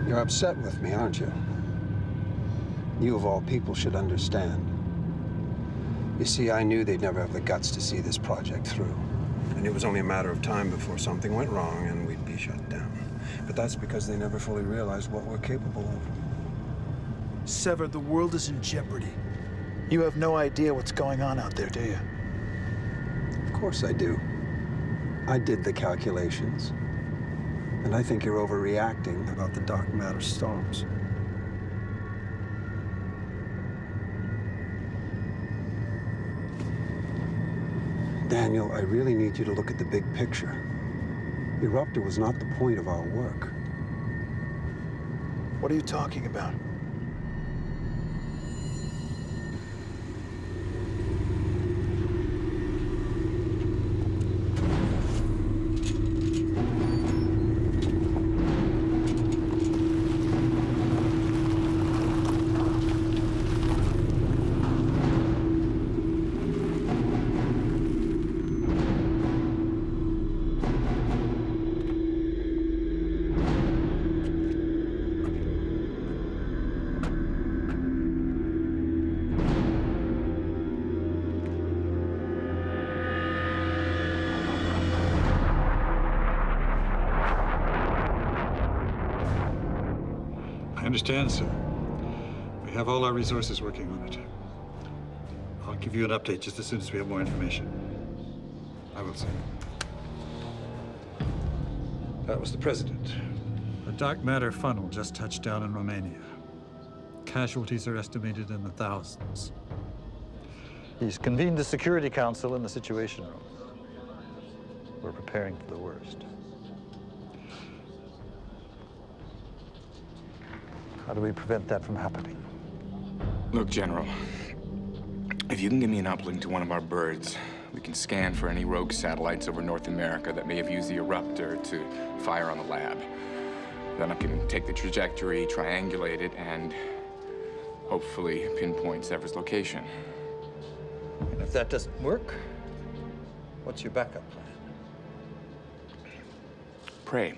Speaker 3: You're upset with me, aren't you? You, of all people, should understand. You see, I knew they'd never have the guts to see this project through. And it was only a matter of time before something went wrong and we'd be shut down. But that's because they never fully realized what we're capable of.
Speaker 9: Sever, the world is in jeopardy. You have no idea what's going on out there, do you?
Speaker 3: Of course I do. I did the calculations. And I think you're overreacting about the dark matter storms. Daniel, I really need you to look at the big picture. Eruptor was not the point of our work.
Speaker 9: What are you talking about?
Speaker 12: I understand, sir. We have all our resources working on it. I'll give you an update just as soon as we have more information. I will, sir. That was the president. A dark matter funnel just touched down in Romania. Casualties are estimated in the thousands. He's convened the Security Council in the Situation Room. We're preparing for the worst. How do we prevent that from happening?
Speaker 8: Look, General, if you can give me an uplink to one of our birds, we can scan for any rogue satellites over North America that may have used the eruptor to fire on the lab. Then I can take the trajectory, triangulate it, and hopefully pinpoint Sever's location.
Speaker 12: And if that doesn't work, what's your backup plan?
Speaker 8: Pray.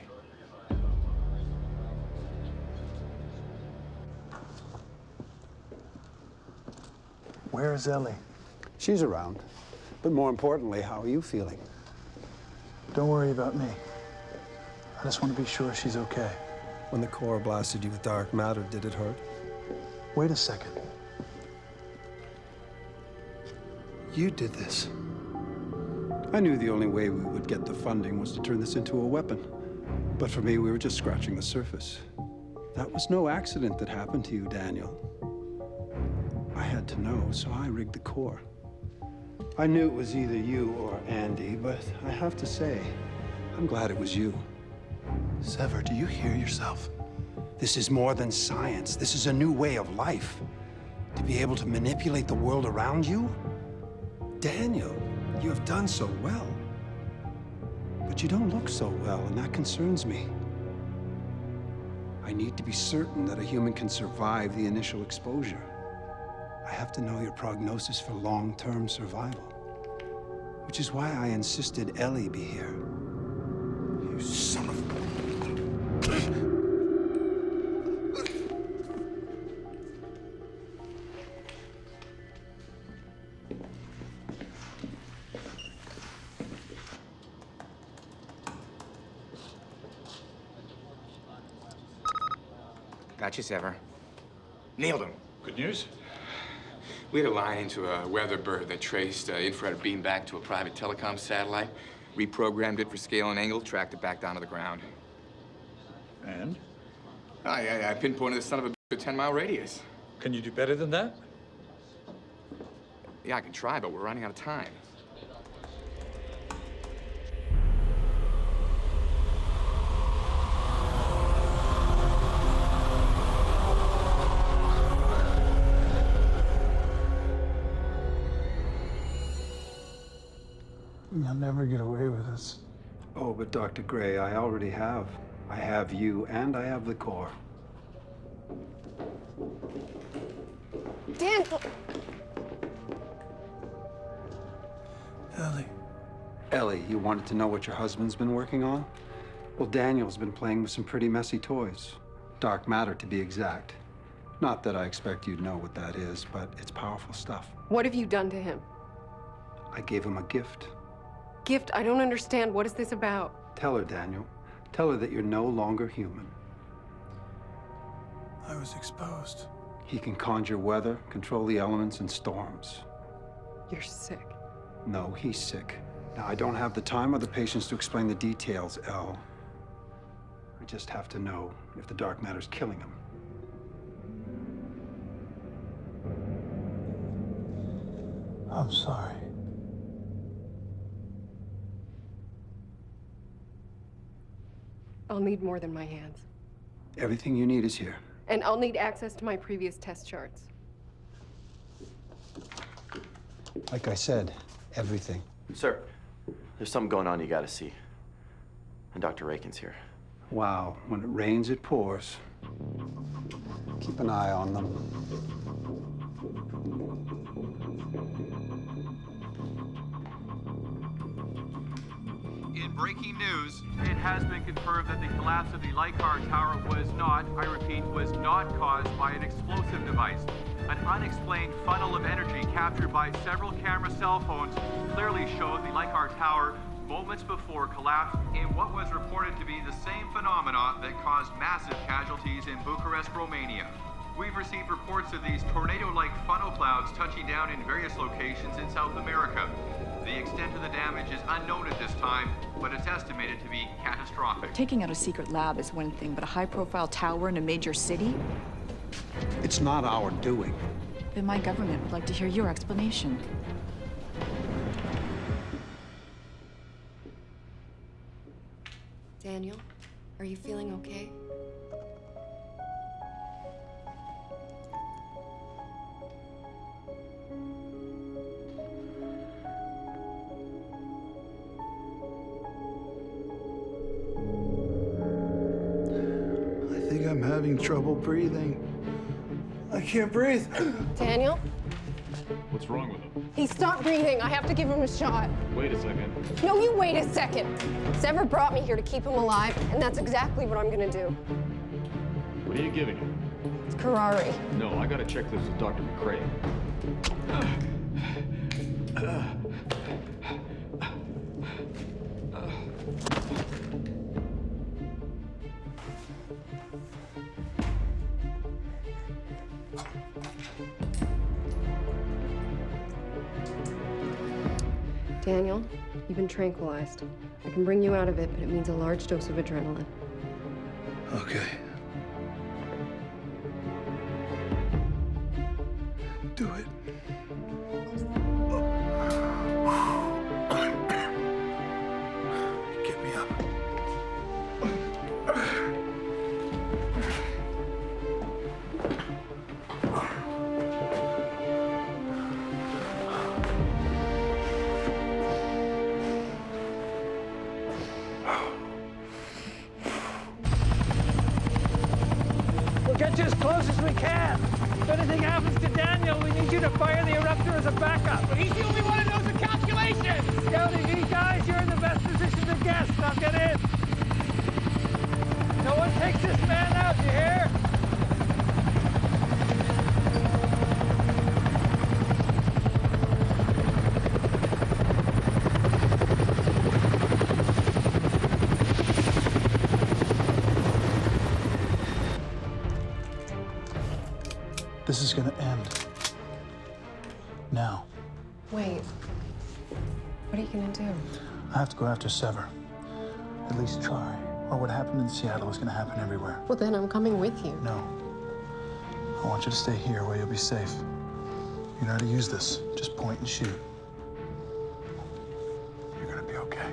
Speaker 9: Where is Ellie?
Speaker 3: She's around. But more importantly, how are you feeling?
Speaker 9: Don't worry about me. I just want to be sure she's okay.
Speaker 3: When the core blasted you with dark matter, did it hurt?
Speaker 9: Wait a second. You did this.
Speaker 3: I knew the only way we would get the funding was to turn this into a weapon. But for me, we were just scratching the surface. That was no accident that happened to you, Daniel. I had to know, so I rigged the core. I knew it was either you or Andy, but I have to say, I'm glad it was you.
Speaker 9: Sever, do you hear yourself?
Speaker 3: This is more than science. This is a new way of life. To be able to manipulate the world around you? Daniel, you have done so well. But you don't look so well, and that concerns me. I need to be certain that a human can survive the initial exposure. I have to know your prognosis for long-term survival. Which is why I insisted Ellie be here. You son of...
Speaker 8: Got you, Sever. Nailed him.
Speaker 12: Good news?
Speaker 8: We had a line into a weather bird that traced infrared beam back to a private telecom satellite, reprogrammed it for scale and angle, tracked it back down to the ground.
Speaker 12: And?
Speaker 8: I pinpointed the son of a 10-mile radius.
Speaker 12: Can you do better than that?
Speaker 8: Yeah, I can try, but we're running out of time.
Speaker 3: You'll never get away with this. Oh, but Dr. Gray, I already have. I have you, and I have the core.
Speaker 13: Dan!
Speaker 3: Ellie. Ellie, you wanted to know what your husband's been working on? Well, Daniel's been playing with some pretty messy toys. Dark matter, to be exact. Not that I expect you to know what that is, but it's powerful stuff.
Speaker 13: What have you done to him?
Speaker 3: I gave him a gift.
Speaker 13: Gift? I don't understand. What is this about?
Speaker 3: Tell her, Daniel. Tell her that you're no longer human.
Speaker 9: I was exposed.
Speaker 3: He can conjure weather, control the elements and storms.
Speaker 13: You're sick.
Speaker 3: No, he's sick. Now, I don't have the time or the patience to explain the details, Elle. I just have to know if the dark matter's killing him.
Speaker 9: I'm sorry.
Speaker 13: I'll need more than my hands.
Speaker 3: Everything you need is here.
Speaker 13: And I'll need access to my previous test charts.
Speaker 3: Like I said, everything.
Speaker 18: Sir, there's something going on you gotta see. And Dr. Rakin's here.
Speaker 3: Wow, when it rains, it pours. Keep an eye on them.
Speaker 5: In breaking news, it has been confirmed that the collapse of the Leichhardt Tower was not, I repeat, was not caused by an explosive device. An unexplained funnel of energy captured by several camera cell phones clearly showed the Leichhardt Tower moments before collapse in what was reported to be the same phenomena that caused massive casualties in Bucharest, Romania. We've received reports of these tornado-like funnel clouds touching down in various locations in South America. The extent of the damage is unknown at this time, but it's estimated to be catastrophic.
Speaker 14: Taking out a secret lab is one thing, but a high-profile tower in a major city?
Speaker 3: It's not our doing.
Speaker 14: Then my government would like to hear your explanation.
Speaker 10: Daniel, are you feeling okay?
Speaker 9: I think I'm having trouble breathing. I can't breathe.
Speaker 13: Daniel?
Speaker 20: What's wrong with him?
Speaker 13: He stopped breathing. I have to give him a shot.
Speaker 20: Wait a second.
Speaker 13: No, you wait a second. Sever brought me here to keep him alive, and that's exactly what I'm gonna do.
Speaker 20: What are you giving him?
Speaker 13: It's Curare.
Speaker 20: No, I gotta check this with Dr. McCrae.
Speaker 13: Daniel, you've been tranquilized. I can bring you out of it, but it means a large dose of adrenaline.
Speaker 9: Okay. Do it. Get me up.
Speaker 12: We'll get you as close as we can. If anything happens to Daniel, we need you to fire the eruptor as a backup. But he's the only one who knows the calculations! You guys, you're in the best position to guess. Now get in. No one takes this man out, you hear?
Speaker 9: This is gonna end. Now.
Speaker 13: Wait. What are you gonna do?
Speaker 9: I have to go after Sever. At least try. Or what happened in Seattle is gonna happen everywhere.
Speaker 13: Well, then I'm coming with you.
Speaker 9: No. I want you to stay here where you'll be safe. You know how to use this. Just point and shoot. You're gonna be okay.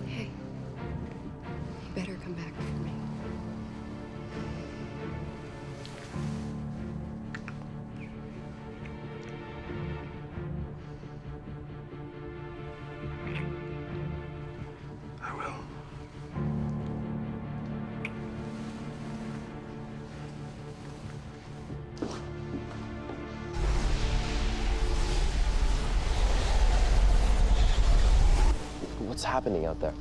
Speaker 13: Hey, you better come back for me.
Speaker 9: I will.
Speaker 18: What's happening out there?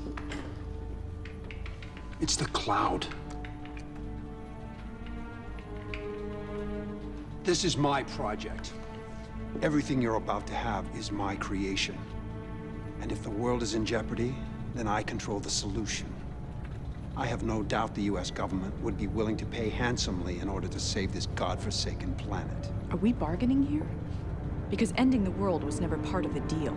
Speaker 3: It's the cloud. This is my project. Everything you're about to have is my creation. And if the world is in jeopardy, then I control the solution. I have no doubt the US government would be willing to pay handsomely in order to save this godforsaken planet.
Speaker 21: Are we bargaining here? Because ending the world was never part of the deal.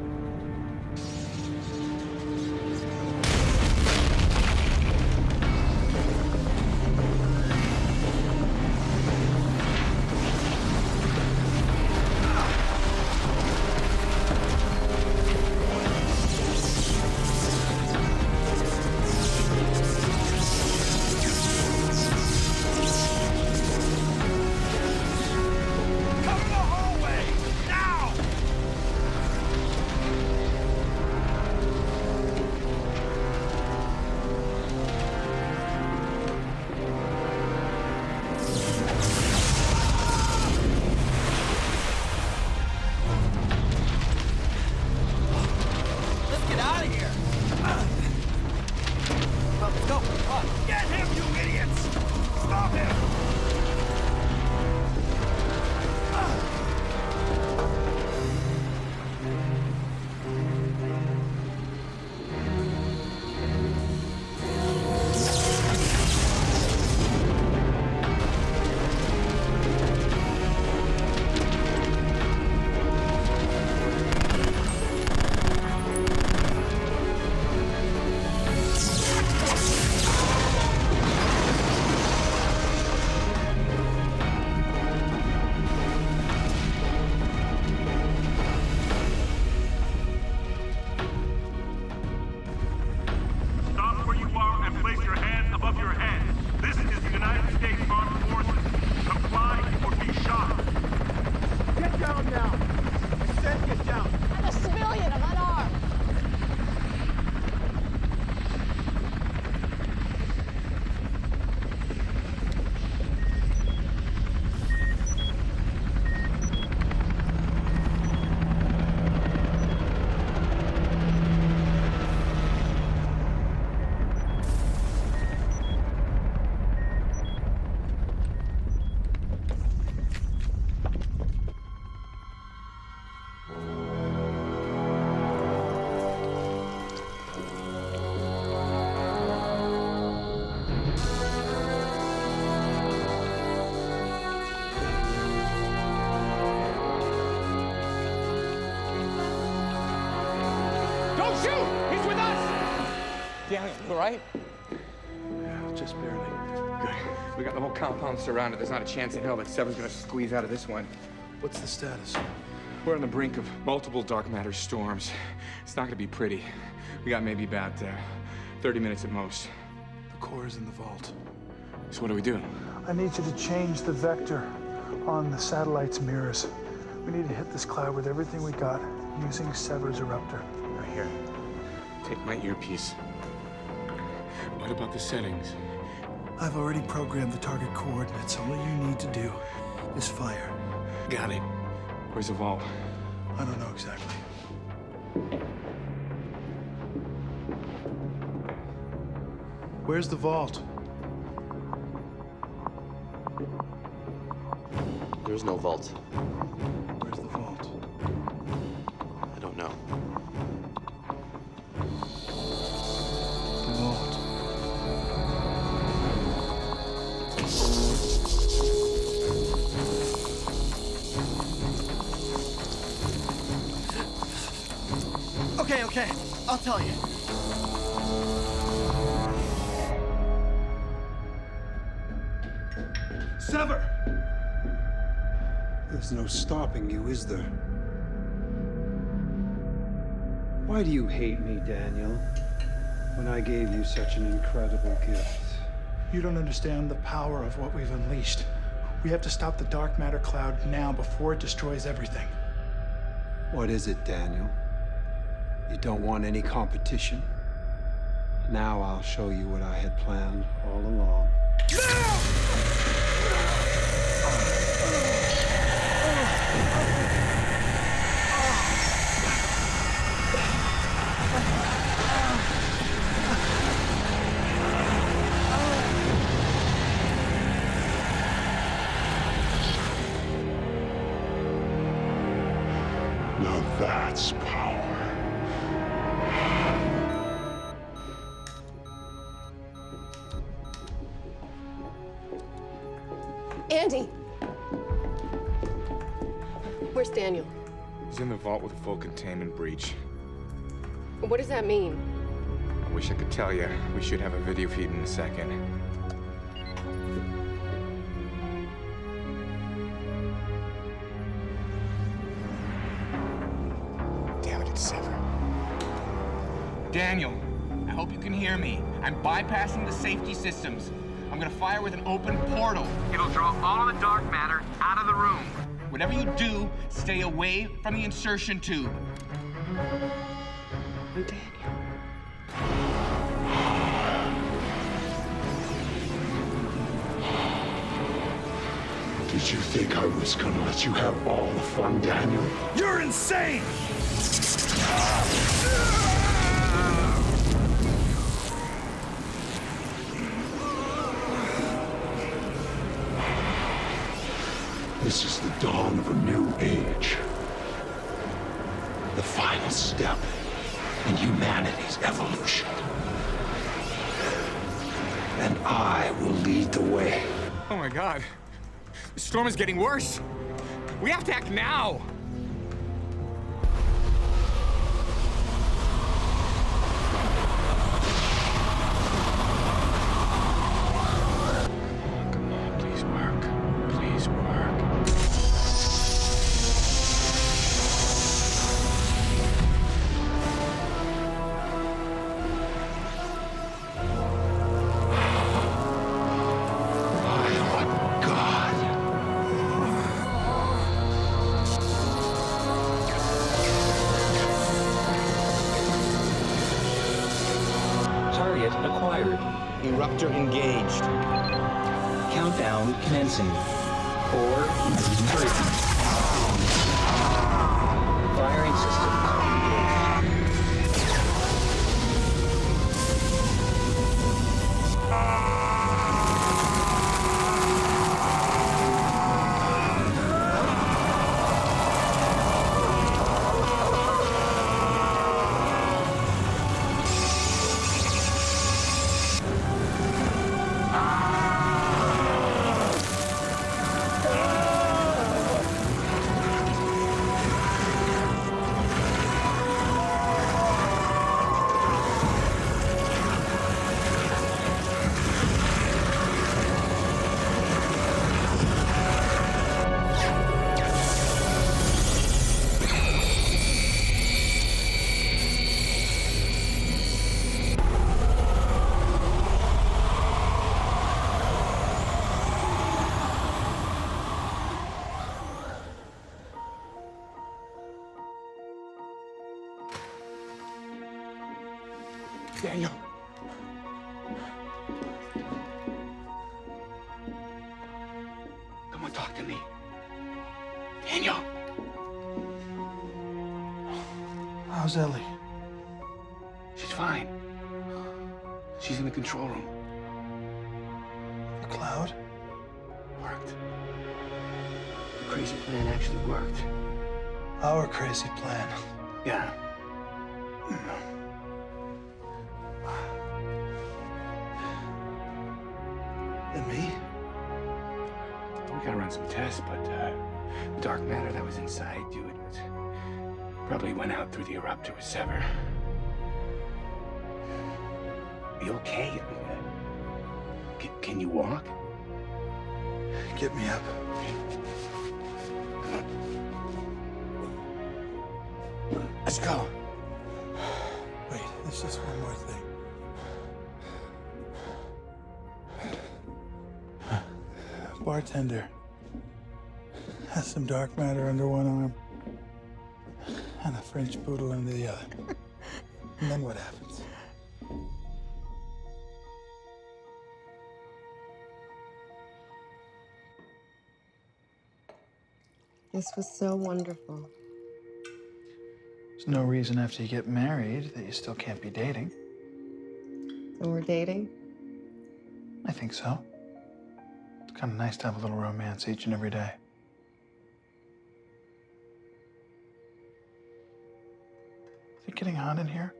Speaker 8: Daniel, you all right?
Speaker 9: Yeah, just barely.
Speaker 8: Good. We got the whole compound surrounded. There's not a chance in hell that Seven's gonna squeeze out of this one.
Speaker 9: What's the status?
Speaker 8: We're on the brink of multiple dark matter storms. It's not gonna be pretty. We got maybe about 30 minutes at most.
Speaker 9: The core is in the vault.
Speaker 8: So what do we do?
Speaker 9: I need you to change the vector on the satellite's mirrors. We need to hit this cloud with everything we got using Sever's eruptor.
Speaker 8: Right here. Take my earpiece. What about the settings?
Speaker 9: I've already programmed the target coordinates. All you need to do is fire.
Speaker 8: Got it. Where's the vault?
Speaker 9: I don't know exactly. Where's the vault?
Speaker 18: There's no vault.
Speaker 9: Where's the vault?
Speaker 18: I don't know.
Speaker 9: The vault.
Speaker 15: Okay. I'll tell you. Sever!
Speaker 3: There's no stopping you, is there? Why do you hate me, Daniel, when I gave you such an incredible gift?
Speaker 9: You don't understand the power of what we've unleashed. We have to stop the dark matter cloud now before it destroys everything.
Speaker 3: What is it, Daniel? You don't want any competition? Now I'll show you what I had planned all along.
Speaker 17: Now that's power.
Speaker 13: Andy! Where's Daniel?
Speaker 8: He's in the vault with a full containment breach.
Speaker 13: What does that mean?
Speaker 8: I wish I could tell you. We should have a video feed in a second. Damn it, it's Sever.
Speaker 4: Daniel, I hope you can hear me. I'm bypassing the safety systems. I'm gonna fire with an open portal.
Speaker 5: It'll draw all of the dark matter out of the room.
Speaker 4: Whatever you do, stay away from the insertion tube.
Speaker 17: Did you think I was gonna let you have all the fun, Daniel?
Speaker 7: You're insane!
Speaker 17: This is the dawn of a new age. The final step in humanity's evolution. And I will lead the way.
Speaker 4: Oh my God. The storm is getting worse. We have to act now.
Speaker 1: Target acquired.
Speaker 22: Eruptor engaged.
Speaker 1: Countdown commencing. 4, 3. Firing systems
Speaker 8: Daniel.
Speaker 22: Come on, talk to me. Daniel.
Speaker 9: How's Ellie?
Speaker 22: She's fine. She's in the control room.
Speaker 9: The cloud?
Speaker 22: Worked. The crazy plan actually worked.
Speaker 9: Our crazy plan.
Speaker 22: Yeah.
Speaker 9: And me?
Speaker 22: We gotta run some tests, but the dark matter that was inside you, Probably went out through the eruptor with Sever. You okay? Can you walk?
Speaker 9: Get me up.
Speaker 22: Let's go.
Speaker 9: Wait, there's just one more thing. Bartender has some dark matter under one arm and a French poodle under the other. And then what happens?
Speaker 13: This was so wonderful.
Speaker 9: There's no reason after you get married that you still can't be dating.
Speaker 13: So we're dating?
Speaker 9: I think so. It's kind of nice to have a little romance each and every day. Is it getting hot in here?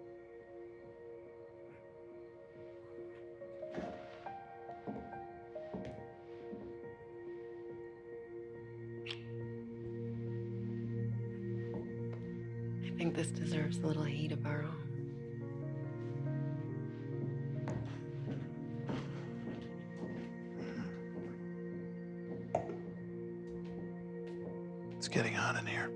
Speaker 13: I think this deserves a little heat of our own.
Speaker 9: It's getting hot in here.